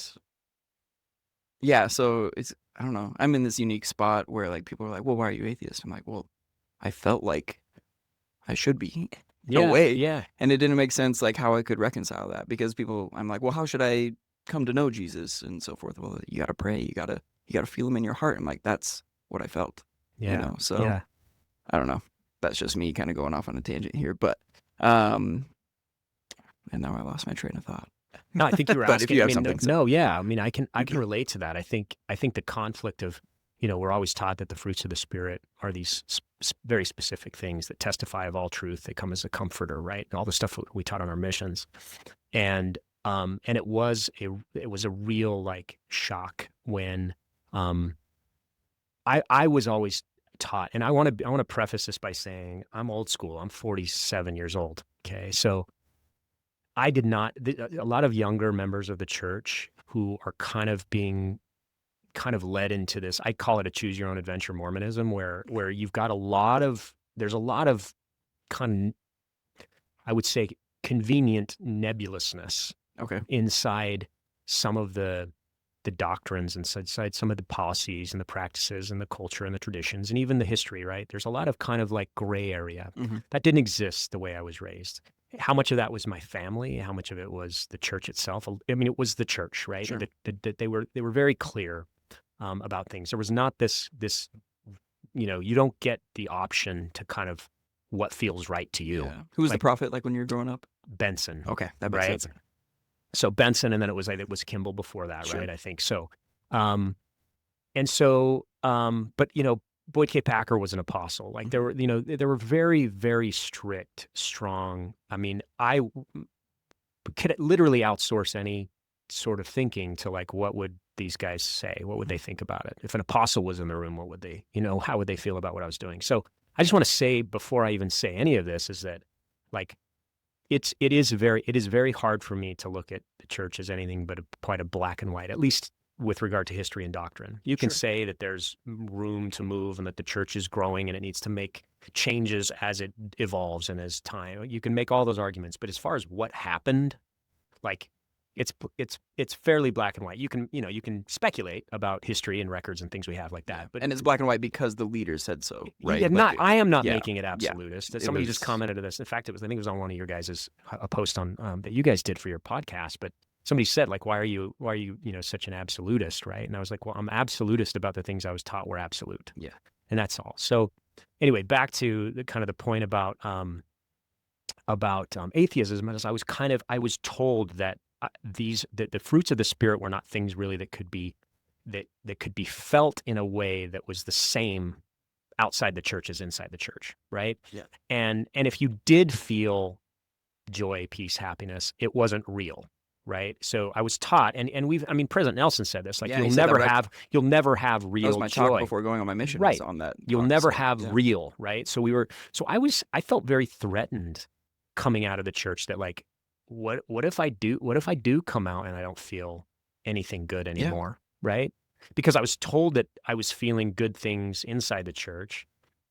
Speaker 1: yeah, so I don't know. I'm in this unique spot where like people are like, well, why are you atheist? I'm like, well, I felt like I should be in a way.
Speaker 2: Yeah.
Speaker 1: And it didn't make sense like how I could reconcile that because I'm like, well, how should I come to know Jesus and so forth? Well, you got to pray. You got to feel him in your heart. I'm like, that's what I felt.
Speaker 2: Yeah.
Speaker 1: So I don't know. That's just me kind of going off on a tangent here, but and now I lost my train of thought.
Speaker 2: No, I think you were
Speaker 1: But
Speaker 2: asking.
Speaker 1: if you have something,
Speaker 2: no, yeah. I mean, I can relate to that. I think the conflict of, we're always taught that the fruits of the Spirit are these very specific things that testify of all truth. They come as a comforter, right? And all the stuff we taught on our missions, and it was a real like shock when I was always taught, and I want to preface this by saying I'm old school. I'm 47 years old. Okay, so I did not. A lot of younger members of the church who are kind of being led into this. I call it a choose your own adventure Mormonism, where you've got there's a lot of I would say convenient nebulousness inside some of the doctrines, inside some of the policies and the practices and the culture and the traditions and even the history, right? There's a lot of kind of like gray area that didn't exist the way I was raised. How much of that was my family? How much of it was the church itself? I mean, it was the church, right?
Speaker 1: Sure.
Speaker 2: They were very clear about things. There was not this, you don't get the option to kind of what feels right to you.
Speaker 1: Yeah. Who was the prophet like when you were growing up?
Speaker 2: Benson.
Speaker 1: Okay, that makes sense.
Speaker 2: So Benson, and then it was Kimball before that,
Speaker 1: Sure.
Speaker 2: right? I think so. But Boyd K. Packer was an apostle. Like there were very, very strict, strong. I mean, I could literally outsource any sort of thinking to like, what would these guys say? What would they think about it? If an apostle was in the room, what would they, how would they feel about what I was doing? So I just want to say before I even say any of this is that like, it is very hard for me to look at the church as anything but quite a black and white, at least with regard to history and doctrine. You can say that there's room to move and that the church is growing and it needs to make changes as it evolves and as time. You can make all those arguments, but as far as what happened, like it's fairly black and white. You can speculate about history and records and things we have like that, but
Speaker 1: and it's black and white because the leader said so, right?
Speaker 2: Yeah, I am not making it absolutist. Somebody just commented on this. In fact, I think it was on one of your guys' a post on that you guys did for your podcast, but somebody said like, why are you such an absolutist, right? And I was like, well, I'm absolutist about the things I was taught were absolute.
Speaker 1: Yeah.
Speaker 2: And that's all. So anyway, back to the point about atheism. As I was told that the fruits of the Spirit were not things really that could be felt in a way that was the same outside the church as inside the church, right?
Speaker 1: Yeah.
Speaker 2: And if you did feel joy, peace, happiness, it wasn't real. Right. So I was taught, and President Nelson said this, like,
Speaker 1: Yeah, he said that
Speaker 2: you'll never have
Speaker 1: that was
Speaker 2: real
Speaker 1: my talk
Speaker 2: joy.
Speaker 1: before going on my mission.
Speaker 2: Right.
Speaker 1: Was on that.
Speaker 2: You'll
Speaker 1: talk,
Speaker 2: never
Speaker 1: so,
Speaker 2: have
Speaker 1: yeah.
Speaker 2: real. Right. So I felt very threatened coming out of the church that, like, what if I do come out and I don't feel anything good anymore? Right. Because I was told that I was feeling good things inside the church.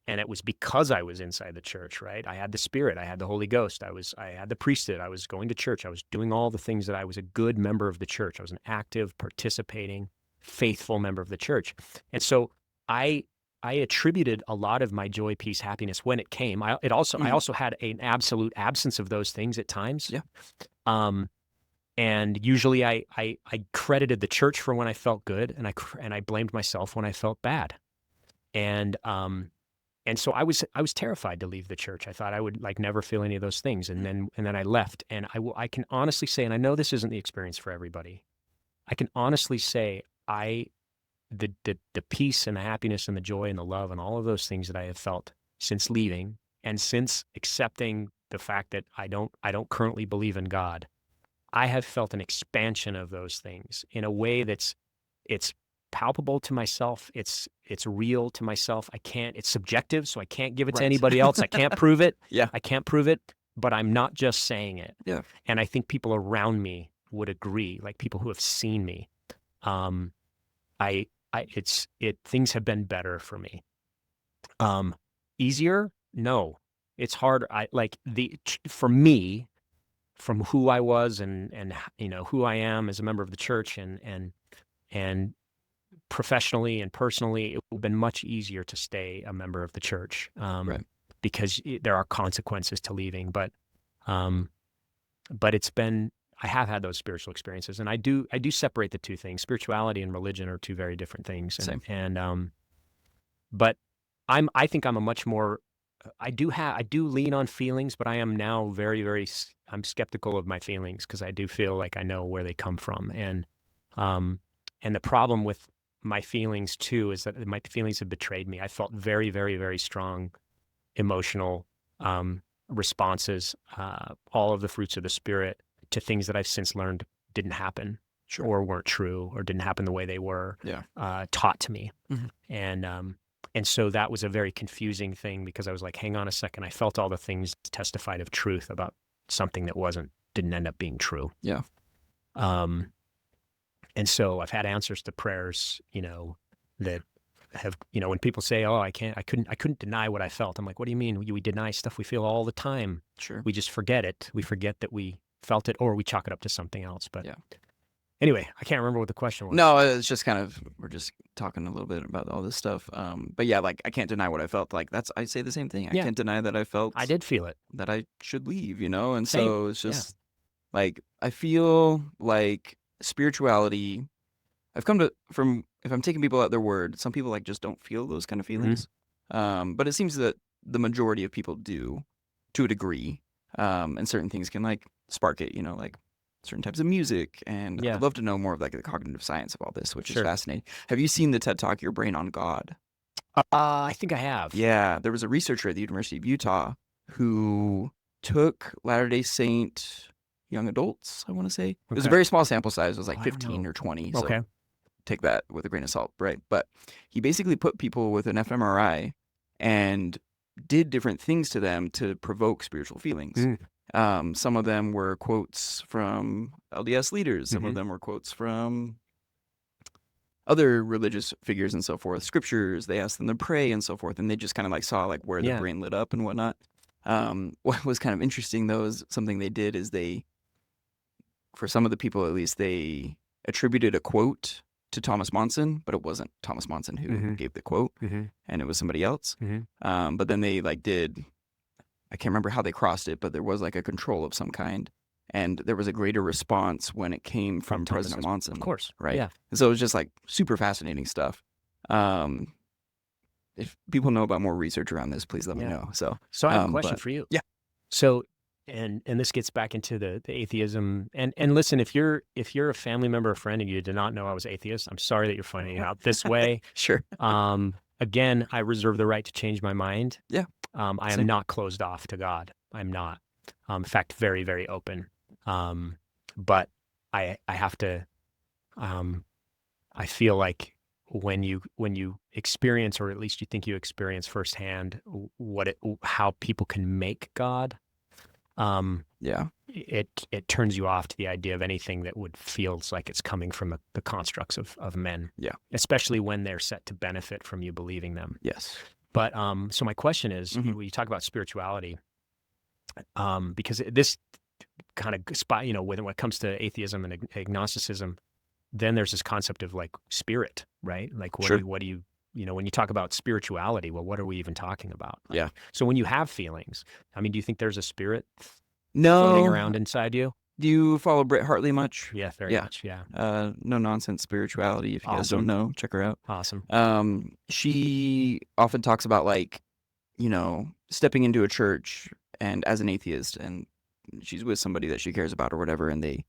Speaker 2: And it was because I was inside the church, right? I had the Spirit, I had the Holy Ghost, I had the priesthood, I was going to church, I was doing all the things that I was a good member of the church. I was an active, participating, faithful member of the church. And so I attributed a lot of my joy, peace, happiness when it came. I also had an absolute absence of those things at times.
Speaker 1: Yeah.
Speaker 2: And usually I credited the church for when I felt good, and I blamed myself when I felt bad. And so I was terrified to leave the church. I thought I would, like, never feel any of those things. And then I left. And I can honestly say, and I know this isn't the experience for everybody, I can honestly say the peace and the happiness and the joy and the love and all of those things that I have felt since leaving, and since accepting the fact that I don't currently believe in God, I have felt an expansion of those things in a way it's palpable to myself. It's real to myself. It's subjective, so I can't give it to anybody else. I can't prove it.
Speaker 1: Yeah.
Speaker 2: I can't prove it, but I'm not just saying it.
Speaker 1: Yeah.
Speaker 2: And I think people around me would agree, like people who have seen me. Things have been better for me. Easier? No. It's hard. For me, from who I was and who I am as a member of the church and professionally and personally, it would have been much easier to stay a member of the church, because there are consequences to leaving. But I have had those spiritual experiences, and I do separate the two things. Spirituality and religion are two very different things. But I think I'm a much more, I do lean on feelings, but I am now very, very, I'm skeptical of my feelings, because I do feel like I know where they come from. And the problem with my feelings too is that my feelings have betrayed me. I felt very, very, very strong emotional responses, all of the fruits of the Spirit, to things that I've since learned didn't happen, or weren't true, or didn't happen the way they were taught to me. Mm-hmm. And so that was a very confusing thing, because I was like, hang on a second, I felt all the things testified of truth about something that didn't end up being true.
Speaker 1: Yeah.
Speaker 2: And so I've had answers to prayers, that have, when people say, oh, I couldn't deny what I felt. I'm like, what do you mean? We deny stuff we feel all the time.
Speaker 1: Sure.
Speaker 2: We just forget it. We forget that we felt it, or we chalk it up to something else. But
Speaker 1: yeah.
Speaker 2: Anyway, I can't remember what the question was.
Speaker 1: No, it's just kind of, we're just talking a little bit about all this stuff. But yeah, like, I can't deny what I felt. Like, I say the same thing. I can't deny that I felt.
Speaker 2: I did feel it.
Speaker 1: That I should leave, And same. So it's just like, I feel like spirituality, I've come to, if I'm taking people at their word, some people just don't feel those kind of feelings. Mm-hmm. But it seems that the majority of people do, to a degree. And certain things can spark it, like certain types of music. And I'd love to know more of the cognitive science of all this, which is fascinating. Have you seen the TED Talk, Your Brain on God?
Speaker 2: I think I have.
Speaker 1: Yeah. There was a researcher at the University of Utah who took Latter-day Saint young adults, I want to say. Okay. It was a very small sample size. It was 15 or 20.
Speaker 2: Okay.
Speaker 1: So take that with a grain of salt, right? But he basically put people with an fMRI and did different things to them to provoke spiritual feelings. Some of them were quotes from LDS leaders. Some of them were quotes from other religious figures and so forth, scriptures. They asked them to pray and so forth, and they just kind of saw where the brain lit up and whatnot. What was kind of interesting, though, is something they did is for some of the people at least, they attributed a quote to Thomas Monson, but it wasn't Thomas Monson who gave the quote, and it was somebody else. But then they did, I can't remember how they crossed it, but there was a control of some kind, and there was a greater response when it came from President Monson.
Speaker 2: Of course,
Speaker 1: right?
Speaker 2: Yeah.
Speaker 1: And so it was just super fascinating stuff. If people know about more research around this, please let me know. So
Speaker 2: I have a question for you.
Speaker 1: Yeah.
Speaker 2: So. And this gets back into the atheism. And listen, if you're a family member or friend and you did not know I was atheist, I'm sorry that you're finding out this way.
Speaker 1: Sure.
Speaker 2: Again, I reserve the right to change my mind.
Speaker 1: Yeah.
Speaker 2: I am not closed off to God. I'm not. In fact, very, very open. But I have to, I feel like when you experience, or at least you think you experience firsthand how people can make God,
Speaker 1: Yeah.
Speaker 2: it turns you off to the idea of anything that feels like it's coming from the constructs of men.
Speaker 1: Yeah.
Speaker 2: Especially when they're set to benefit from you believing them.
Speaker 1: Yes.
Speaker 2: But so my question is,
Speaker 1: Mhm.
Speaker 2: when you talk about spirituality, because this kind of spot, when it comes to atheism and agnosticism, then there's this concept of like spirit, right? Like
Speaker 1: Sure.
Speaker 2: what do you, when you talk about spirituality, well, what are we even talking about? Like,
Speaker 1: Yeah.
Speaker 2: so when you have feelings, I mean, do you think there's a spirit floating
Speaker 1: No.
Speaker 2: around inside you?
Speaker 1: Do you follow Britt Hartley much?
Speaker 2: Yeah, very much. Yeah.
Speaker 1: No nonsense spirituality. If you guys don't
Speaker 2: Awesome.
Speaker 1: know, check her out.
Speaker 2: Awesome.
Speaker 1: She often talks about like, stepping into a church and as an atheist, and she's with somebody that she cares about or whatever, and they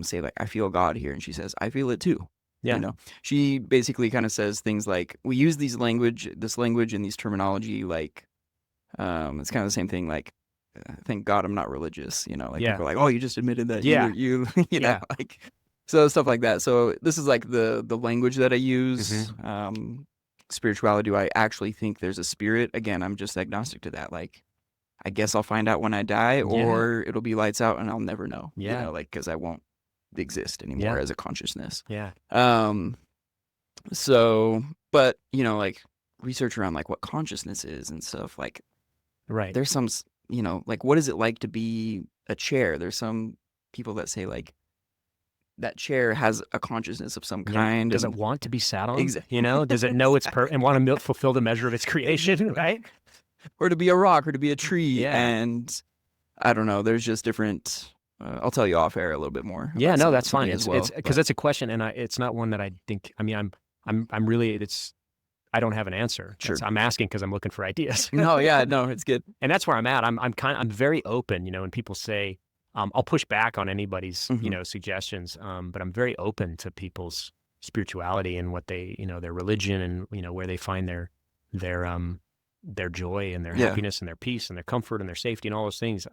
Speaker 1: say like, I feel God here, and she says, I feel it too.
Speaker 2: Yeah.
Speaker 1: She basically kind of says things like, we use this language and these terminology, like, it's kind of the same thing, like, thank God I'm not religious, like
Speaker 2: Yeah.
Speaker 1: people are like, oh, you just admitted that
Speaker 2: Yeah.
Speaker 1: you
Speaker 2: Yeah.
Speaker 1: like, so stuff like that. So this is like the language that I use. Spirituality, do I actually think there's a spirit? Again, I'm just agnostic to that. Like, I guess I'll find out when I die, or it'll be lights out and I'll never know.
Speaker 2: Yeah.
Speaker 1: Like, because I won't exist anymore
Speaker 2: Yeah.
Speaker 1: as a consciousness.
Speaker 2: Yeah.
Speaker 1: So, but like research around like what consciousness is and stuff, like,
Speaker 2: Right.
Speaker 1: there's some, like, what is it like to be a chair? There's some people that say like that chair has a consciousness of some kind.
Speaker 2: Does
Speaker 1: and
Speaker 2: it want to be sat on?
Speaker 1: Exactly.
Speaker 2: Does it know its and want to fulfill the measure of its creation? Right.
Speaker 1: Or to be a rock, or to be a tree.
Speaker 2: Yeah.
Speaker 1: And I don't know. There's just different. I'll tell you off air a little bit more.
Speaker 2: Yeah,
Speaker 1: about
Speaker 2: no, that's
Speaker 1: something
Speaker 2: fine.
Speaker 1: as well.
Speaker 2: It's because it's a question, and it's not one that I think. I mean, I'm really. I don't have an answer.
Speaker 1: Sure.
Speaker 2: I'm asking because I'm looking for ideas.
Speaker 1: No, yeah, no, it's good.
Speaker 2: And that's where I'm at. I'm very open. When people say, I'll push back on anybody's suggestions. But I'm very open to people's spirituality and what they their religion, and where they find their joy and their happiness and their peace and their comfort and their safety and all those things.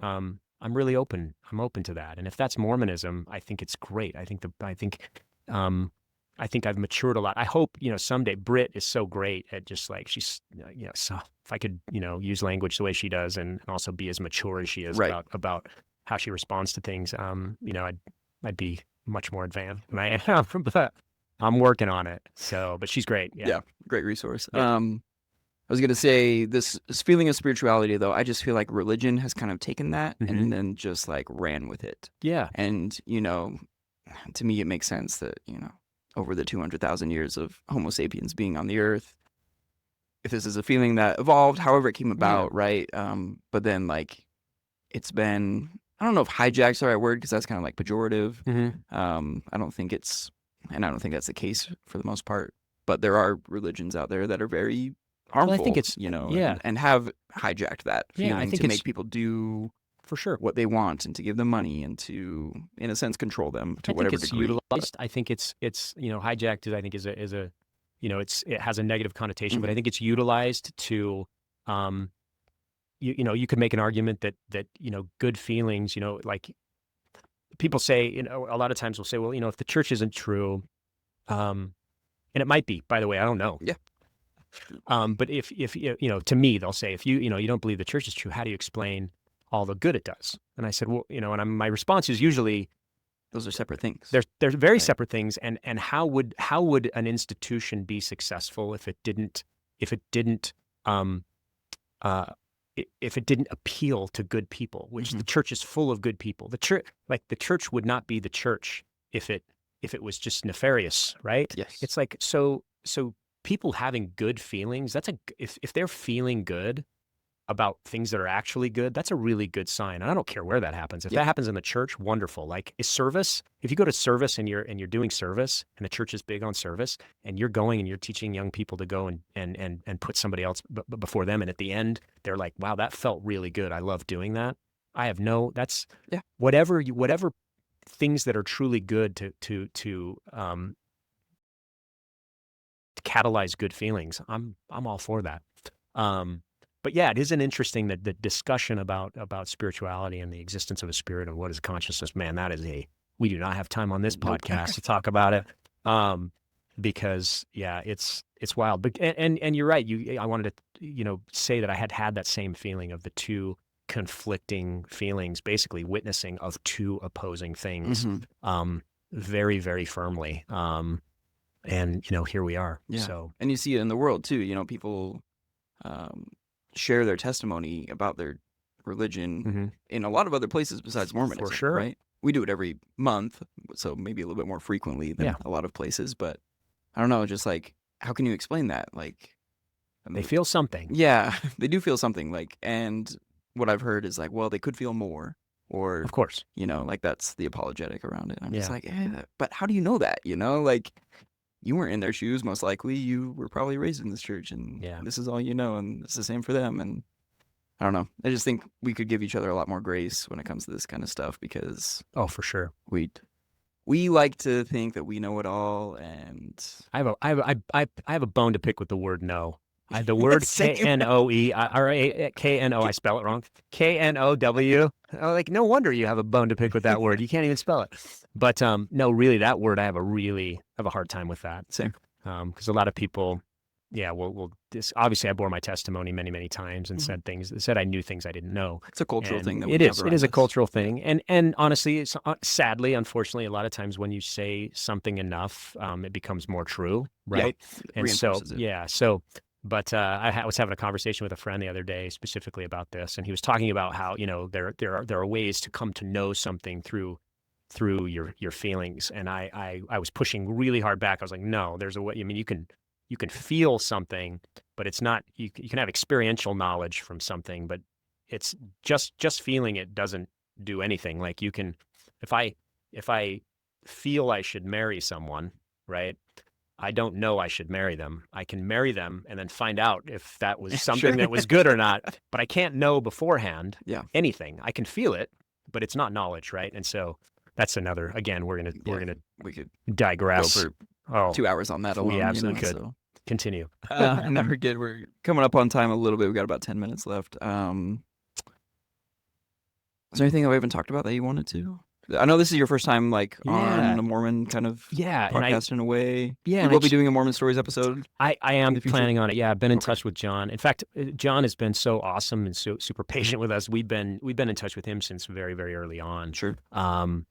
Speaker 2: I'm really open. I'm open to that. And if that's Mormonism, I think it's great. I think I've matured a lot. I hope, someday. Britt is so great at just like, she's, so if I could, use language the way she does and also be as mature as she is about how she responds to things, I'd be much more advanced than I am, but I'm working on it. So, but she's great. Yeah.
Speaker 1: Great resource.
Speaker 2: Yeah.
Speaker 1: I was going to say this feeling of spirituality, though, I just feel like religion has kind of taken that and then just like ran with it.
Speaker 2: Yeah.
Speaker 1: And, to me, it makes sense that, over the 200,000 years of Homo sapiens being on the earth, if this is a feeling that evolved, however it came about, right? But then like it's been, I don't know if hijacked's the right word, because that's kind of like pejorative. I don't think that's the case for the most part, but there are religions out there that are very harmful,
Speaker 2: Well, I think it's,
Speaker 1: and have hijacked that feeling
Speaker 2: I think
Speaker 1: to make people do
Speaker 2: for sure
Speaker 1: what they want and to give them money and to, in a sense, control them to whatever degree.
Speaker 2: Utilized. I think it's hijacked. I think is a it has a negative connotation, but I think it's utilized to you could make an argument that good feelings, like people say, a lot of times we'll say, well, if the church isn't true, and it might be, by the way, I don't know.
Speaker 1: Yeah.
Speaker 2: But if to me, they'll say, if you don't believe the church is true, how do you explain all the good it does? And I said, well, and my response is usually,
Speaker 1: those are separate things.
Speaker 2: They're very separate things. And how would an institution be successful if it didn't appeal to good people, which the church is full of good people. The church would not be the church if it was just nefarious, right?
Speaker 1: Yes.
Speaker 2: It's like, so people having good feelings, if they're feeling good about things that are actually good, that's a really good sign. And I don't care where that happens. If that happens in the church, wonderful. Like, is service, if you go to service and you're doing service, and the church is big on service, and you're going and you're teaching young people to go and put somebody else before them, and at the end they're like, wow, that felt really good, I love doing that. That's whatever things that are truly good to catalyze good feelings, I'm all for that. but yeah, it is an interesting the discussion about spirituality and the existence of a spirit and what is consciousness. Man, we do not have time on this podcast to talk about it. Because yeah, it's wild. But and you're right. I wanted to say that I had that same feeling of the two conflicting feelings, basically witnessing of two opposing things, very, very firmly. And here we are.
Speaker 1: Yeah.
Speaker 2: So,
Speaker 1: and you see it in the world too. People share their testimony about their religion in a lot of other places besides Mormonism.
Speaker 2: For sure.
Speaker 1: Right? We do it every month, so maybe a little bit more frequently than a lot of places. But I don't know, just like, how can you explain that? Like,
Speaker 2: they feel something.
Speaker 1: Yeah, they do feel something. Like, and what I've heard is like, well, they could feel more, or
Speaker 2: of course,
Speaker 1: like that's the apologetic around it. I'm just like, but how do you know that? Like, you weren't in their shoes, most likely. You were probably raised in this church, and this is all you know, and it's the same for them. And I don't know. I just think we could give each other a lot more grace when it comes to this kind of stuff, because
Speaker 2: for sure,
Speaker 1: we like to think that we know it all. And
Speaker 2: I have a bone to pick with the word "no." The word Knoe, or K-N-O, I spell it wrong. K-N-O-W. Oh, like, no wonder you have a bone to pick with that word. You can't even spell it. But no, really, that word, I have a hard time with that.
Speaker 1: Same.
Speaker 2: Because a lot of people, obviously I bore my testimony many, many times and said I knew things I didn't know.
Speaker 1: It's a cultural thing.
Speaker 2: It is a cultural thing. And honestly, it's, sadly, unfortunately, a lot of times when you say something enough, it becomes more true, right?
Speaker 1: Yeah,
Speaker 2: and so, but I was having a conversation with a friend the other day specifically about this, and he was talking about how there are ways to come to know something through your feelings, and I was pushing really hard back. I was like, no, there's a way. I mean, you can feel something, but it's not. You can have experiential knowledge from something, but it's just feeling it doesn't do anything. Like, you can, if I feel I should marry someone, right? I don't know I should marry them. I can marry them and then find out if that was something that was good or not, but I can't know beforehand anything. I can feel it, but it's not knowledge, right? And so that's another, again, we could digress.
Speaker 1: Go for 2 hours on that alone.
Speaker 2: We absolutely could.
Speaker 1: So.
Speaker 2: Continue.
Speaker 1: Never good. We're coming up on time a little bit. We've got about 10 minutes left. Is there anything that we haven't talked about that you wanted to? I know this is your first time, like, on a Mormon kind of podcast in a way. Yeah. We'll be doing a Mormon Stories episode.
Speaker 2: I am planning on it. Yeah, I've been in touch with John. In fact, John has been so awesome and so super patient with us. We've been in touch with him since very, very early on.
Speaker 1: Sure.
Speaker 2: And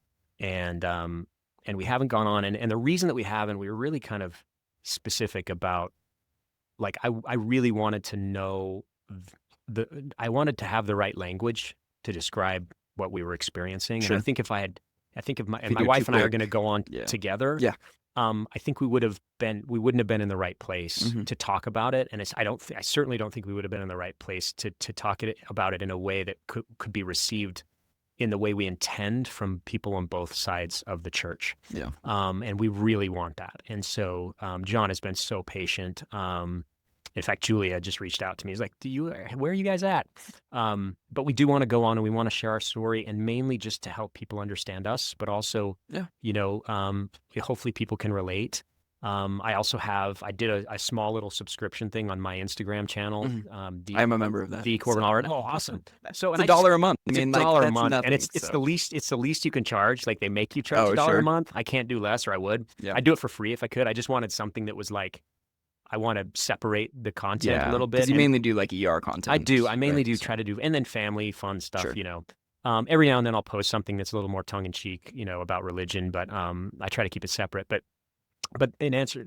Speaker 2: we haven't gone on. And the reason that we haven't, we were really kind of specific about, like, I really wanted to know I wanted to have the right language to describe what we were experiencing.
Speaker 1: Sure.
Speaker 2: And I think if my wife and I are going to go on together, I think we wouldn't have been in the right place to talk about it. And I certainly don't think we would have been in the right place to talk about it in a way that could be received in the way we intend from people on both sides of the church.
Speaker 1: Yeah.
Speaker 2: And we really want that. And so John has been so patient. In fact, Julia just reached out to me. He's like, where are you guys at? But we do want to go on and we want to share our story, and mainly just to help people understand us, but also, hopefully people can relate. I did a small little subscription thing on my Instagram channel.
Speaker 1: I'm a member of that.
Speaker 2: The Corbin Allred. Oh, awesome. So
Speaker 1: it's $1 a month.
Speaker 2: It's $1 a month. Nothing, and it's the least you can charge. Like, they make you charge $1 a month. I can't do less, or I would. Yeah. I'd do it for free if I could. I just wanted something that was like, I want to separate the content a little bit.
Speaker 1: Because you mainly do like ER content.
Speaker 2: I do. I mainly do try to do, and then family fun stuff, Every now and then I'll post something that's a little more tongue in cheek, about religion, but I try to keep it separate. But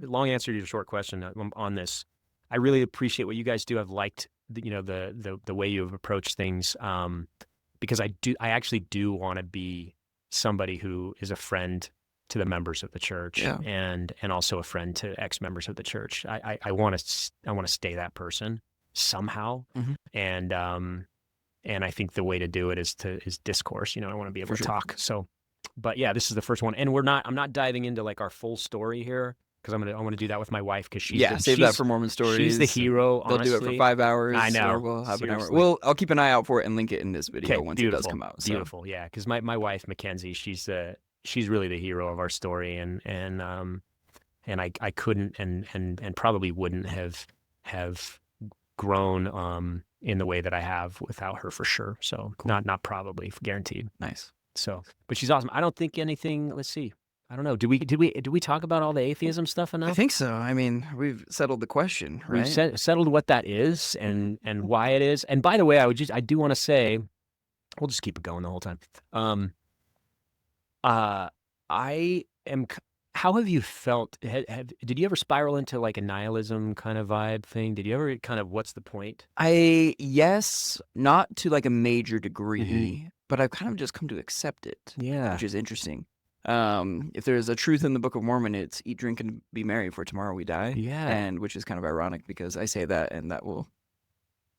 Speaker 2: long answer to your short question on this, I really appreciate what you guys do. I've liked the way you've approached things, because I actually do want to be somebody who is a friend to the members of the church, and also a friend to ex-members of the church. I want to stay that person somehow, and I think the way to do it is discourse. I want to be able to talk. So, but yeah, this is the first one, and I'm not diving into like our full story here, because I want to do that with my wife, because
Speaker 1: save that for Mormon Stories.
Speaker 2: She's the hero.
Speaker 1: They'll do it for 5 hours.
Speaker 2: I know.
Speaker 1: We'll have an hour. I'll keep an eye out for it and link it in this video once it does come out. So.
Speaker 2: Beautiful, yeah. Because my wife Mackenzie, she's really the hero of our story, and I couldn't and probably wouldn't have grown in the way that I have without her for sure. So not probably, guaranteed.
Speaker 1: Nice.
Speaker 2: So, but she's awesome. I don't think anything. Let's see. I don't know. Did we talk about all the atheism stuff enough?
Speaker 1: I think so. I mean, we've settled the question, right?
Speaker 2: We've settled what that is and why it is. And by the way, I do want to say, we'll just keep it going the whole time. I am. How have you felt? Did you ever spiral into like a nihilism kind of vibe thing? Did you ever kind of, what's the point?
Speaker 1: Yes, not to like a major degree, but I've kind of just come to accept it.
Speaker 2: Yeah.
Speaker 1: Which is interesting. If there's a truth in the Book of Mormon, it's eat, drink, and be merry, for tomorrow we die.
Speaker 2: Yeah.
Speaker 1: And which is kind of ironic because I say that, and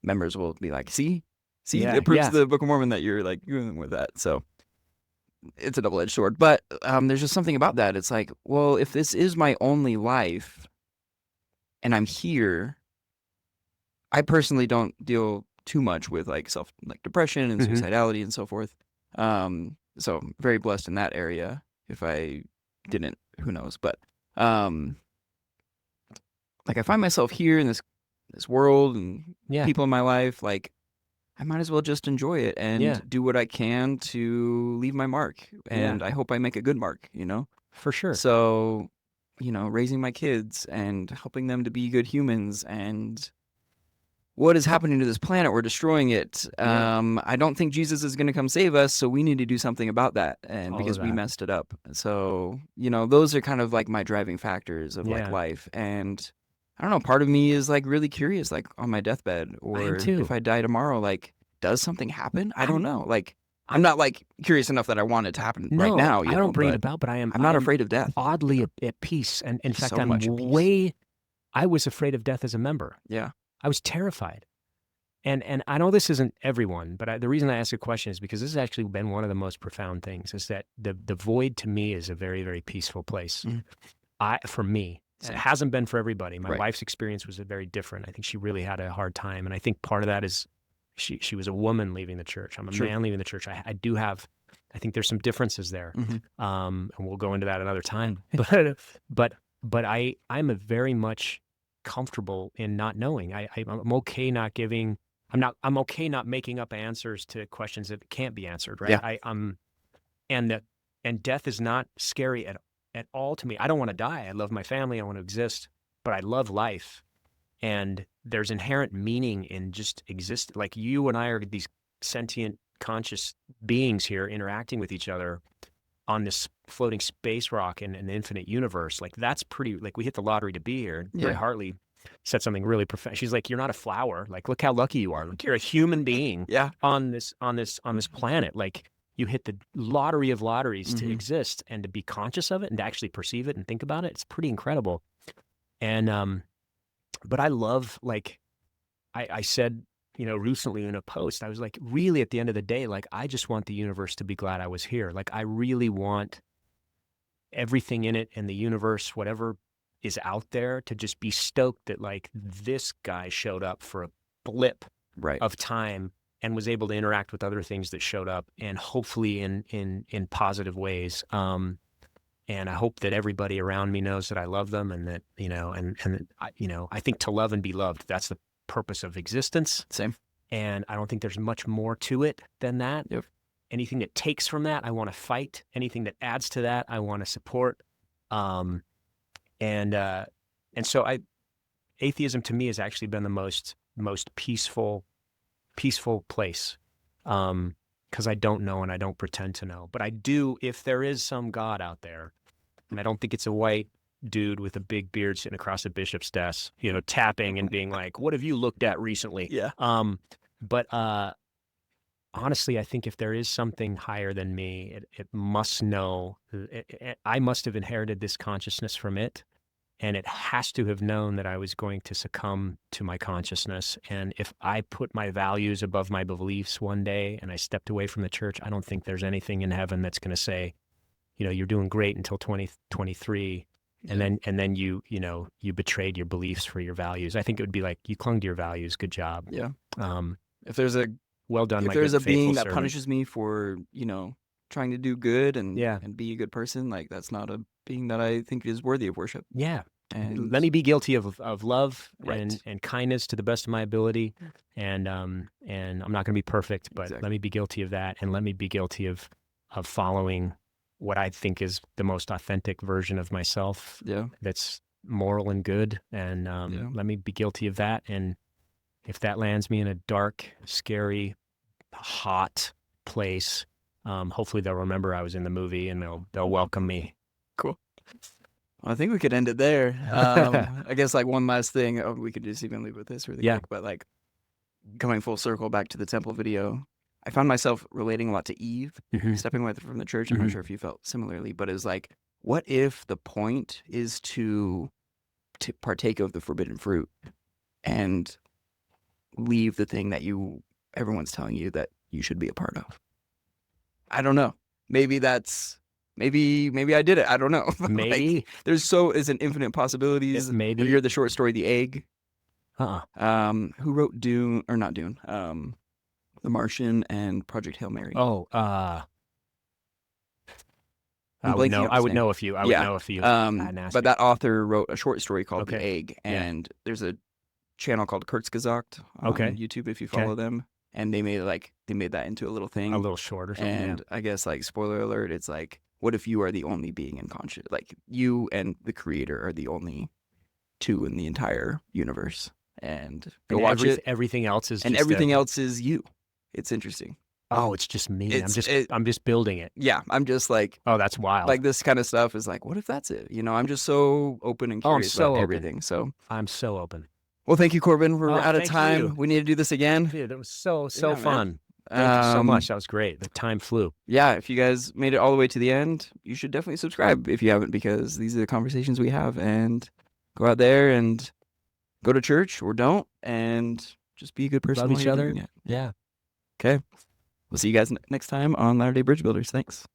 Speaker 1: members will be like, see,
Speaker 2: Yeah,
Speaker 1: it proves
Speaker 2: yeah.
Speaker 1: the Book of Mormon that you're like going with that. So it's a double-edged sword. But there's just something about that. It's like, well, if this is my only life, and I'm here, I personally don't deal too much with like depression and suicidality and so forth. So very blessed in that area. If I didn't, who knows? But like I find myself here in this world and people in my life, like I might as well just enjoy it and do what I can to leave my mark. And I hope I make a good mark,
Speaker 2: For sure.
Speaker 1: So, raising my kids and helping them to be good humans, and what is happening to this planet? We're destroying it. I don't think Jesus is going to come save us, so we need to do something about that, and because we messed it up. So, those are kind of like my driving factors of like life. And I don't know, part of me is like really curious, like on my deathbed, or if I die tomorrow, like, does something happen? I don't know. Like, I'm not like curious enough that I want it to happen right now.
Speaker 2: I don't bring it about, but I'm
Speaker 1: not afraid of death.
Speaker 2: Oddly at peace. And in fact,
Speaker 1: I
Speaker 2: was afraid of death as a member.
Speaker 1: Yeah.
Speaker 2: I was terrified. And I know this isn't everyone, but the reason I ask the question is because this has actually been one of the most profound things, is that the void to me is a very, very peaceful place. For me, it hasn't been for everybody. My wife's experience was very different. I think she really had a hard time. And I think part of that is she was a woman leaving the church. I'm a man leaving the church. I think there's some differences there. And we'll go into that another time. But I'm a very much comfortable in not knowing. I'm okay not giving. I'm okay not making up answers to questions that can't be answered, right?
Speaker 1: Yeah.
Speaker 2: And death is not scary at all to me. I don't want to die. I love my family. I want to exist, but I love life. And there's inherent meaning in just exist. Like you and I are these sentient, conscious beings here interacting with each other on this floating space rock in an infinite universe. Like that's pretty, like we hit the lottery to be here. Mary Hartley said something really profound. She's like, you're not a flower. Like, look how lucky you are. Like you're a human being on this planet. Like you hit the lottery of lotteries to exist and to be conscious of it and to actually perceive it and think about it. It's pretty incredible. And, but I love, like I said, recently in a post, I was like, really at the end of the day, like, I just want the universe to be glad I was here. Like, I really want everything in it and the universe, whatever is out there, to just be stoked that like this guy showed up for a blip of time and was able to interact with other things that showed up, and hopefully in positive ways. And I hope that everybody around me knows that I love them, and that, I think to love and be loved, that's the purpose of existence.
Speaker 1: Same. And
Speaker 2: I don't think there's much more to it than that.
Speaker 1: Yep.
Speaker 2: Anything that takes from that, I want to fight. Anything that adds to that, I want to support. And so atheism to me has actually been the most peaceful place. Because I don't know and I don't pretend to know. But I do, if there is some God out there, and I don't think it's a white dude with a big beard sitting across a bishop's desk, tapping and being like, what have you looked at recently?
Speaker 1: Yeah.
Speaker 2: But honestly, I think if there is something higher than me, it must know, I must have inherited this consciousness from it. And it has to have known that I was going to succumb to my consciousness. And if I put my values above my beliefs one day and I stepped away from the church, I don't think there's anything in heaven that's going to say, you're doing great until 2023. And then you betrayed your beliefs for your values. I think it would be like, you clung to your values. Good job.
Speaker 1: Yeah. If there's a
Speaker 2: well done,
Speaker 1: if there's a being that punishes me for, trying to do good and be a good person, like that's not a being that I think is worthy of worship.
Speaker 2: Yeah.
Speaker 1: And
Speaker 2: let me be guilty of love
Speaker 1: Right.
Speaker 2: and kindness to the best of my ability, and I'm not going to be perfect, but
Speaker 1: Exactly.
Speaker 2: let me be guilty of that, and let me be guilty of following what I think is the most authentic version of myself.
Speaker 1: Yeah.
Speaker 2: That's moral and good, and
Speaker 1: Yeah.
Speaker 2: let me be guilty of that. And if that lands me in a dark, scary, hot place, hopefully they'll remember I was in the movie and they'll welcome me.
Speaker 1: Cool. Well, I think we could end it there. I guess like one last thing, we could just even leave with this really
Speaker 2: Yeah.
Speaker 1: quick, but like coming full circle back to the temple video, I found myself relating a lot to Eve,
Speaker 2: Mhm.
Speaker 1: stepping away from the church. I'm not
Speaker 2: Mhm.
Speaker 1: sure if you felt similarly, but it's like, what if the point is to partake of the forbidden fruit and leave the thing that everyone's telling you that you should be a part of? I don't know. Maybe I did it. I don't know. But, like,
Speaker 2: Maybe.
Speaker 1: there's an infinite possibilities.
Speaker 2: Maybe.
Speaker 1: You hear the short story, The Egg.
Speaker 2: Uh-uh.
Speaker 1: Who wrote Dune or not Dune? The Martian and Project Hail Mary.
Speaker 2: Oh,
Speaker 1: I'm
Speaker 2: I would
Speaker 1: blanking
Speaker 2: know.
Speaker 1: out
Speaker 2: I
Speaker 1: his
Speaker 2: would
Speaker 1: name.
Speaker 2: know if you. I would
Speaker 1: Yeah.
Speaker 2: know if you. hadn't asked
Speaker 1: But
Speaker 2: me.
Speaker 1: that author wrote a short story called The
Speaker 2: Okay.
Speaker 1: Egg,
Speaker 2: Yeah.
Speaker 1: and there's a channel called Kurzgesagt on
Speaker 2: Okay.
Speaker 1: YouTube if you
Speaker 2: Okay.
Speaker 1: follow them, and they made that into a little thing,
Speaker 2: A little short or something.
Speaker 1: and I guess like spoiler alert, it's like, what if you are the only being in conscious, like you and the creator are the only two in the entire universe, and go
Speaker 2: And
Speaker 1: watch it,
Speaker 2: everything else is
Speaker 1: and
Speaker 2: just
Speaker 1: everything else is you. It's interesting.
Speaker 2: Oh, it's just me. I'm
Speaker 1: It-
Speaker 2: just building it.
Speaker 1: Yeah, I'm just like
Speaker 2: that's wild.
Speaker 1: like this kind of stuff is like, what if that's it? I'm just so open and
Speaker 2: Oh, I'm
Speaker 1: curious
Speaker 2: so
Speaker 1: about
Speaker 2: open.
Speaker 1: everything. So,
Speaker 2: I'm so open.
Speaker 1: well, thank you, Corbin. We're
Speaker 2: Oh,
Speaker 1: out of
Speaker 2: thank
Speaker 1: time.
Speaker 2: you.
Speaker 1: We need to do this again.
Speaker 2: Dude, that was so
Speaker 1: Yeah, man.
Speaker 2: fun. Thank you so much. That was great. The time flew.
Speaker 1: Yeah, if you guys made it all the way to the end, you should definitely subscribe if you haven't, because these are the conversations we have. And go out there and go to church or don't, and just be a good person.
Speaker 2: Love
Speaker 1: while
Speaker 2: each
Speaker 1: you're
Speaker 2: other.
Speaker 1: doing it.
Speaker 2: Yeah.
Speaker 1: Okay. We'll see you guys next time on Latter-day Bridge Builders. Thanks.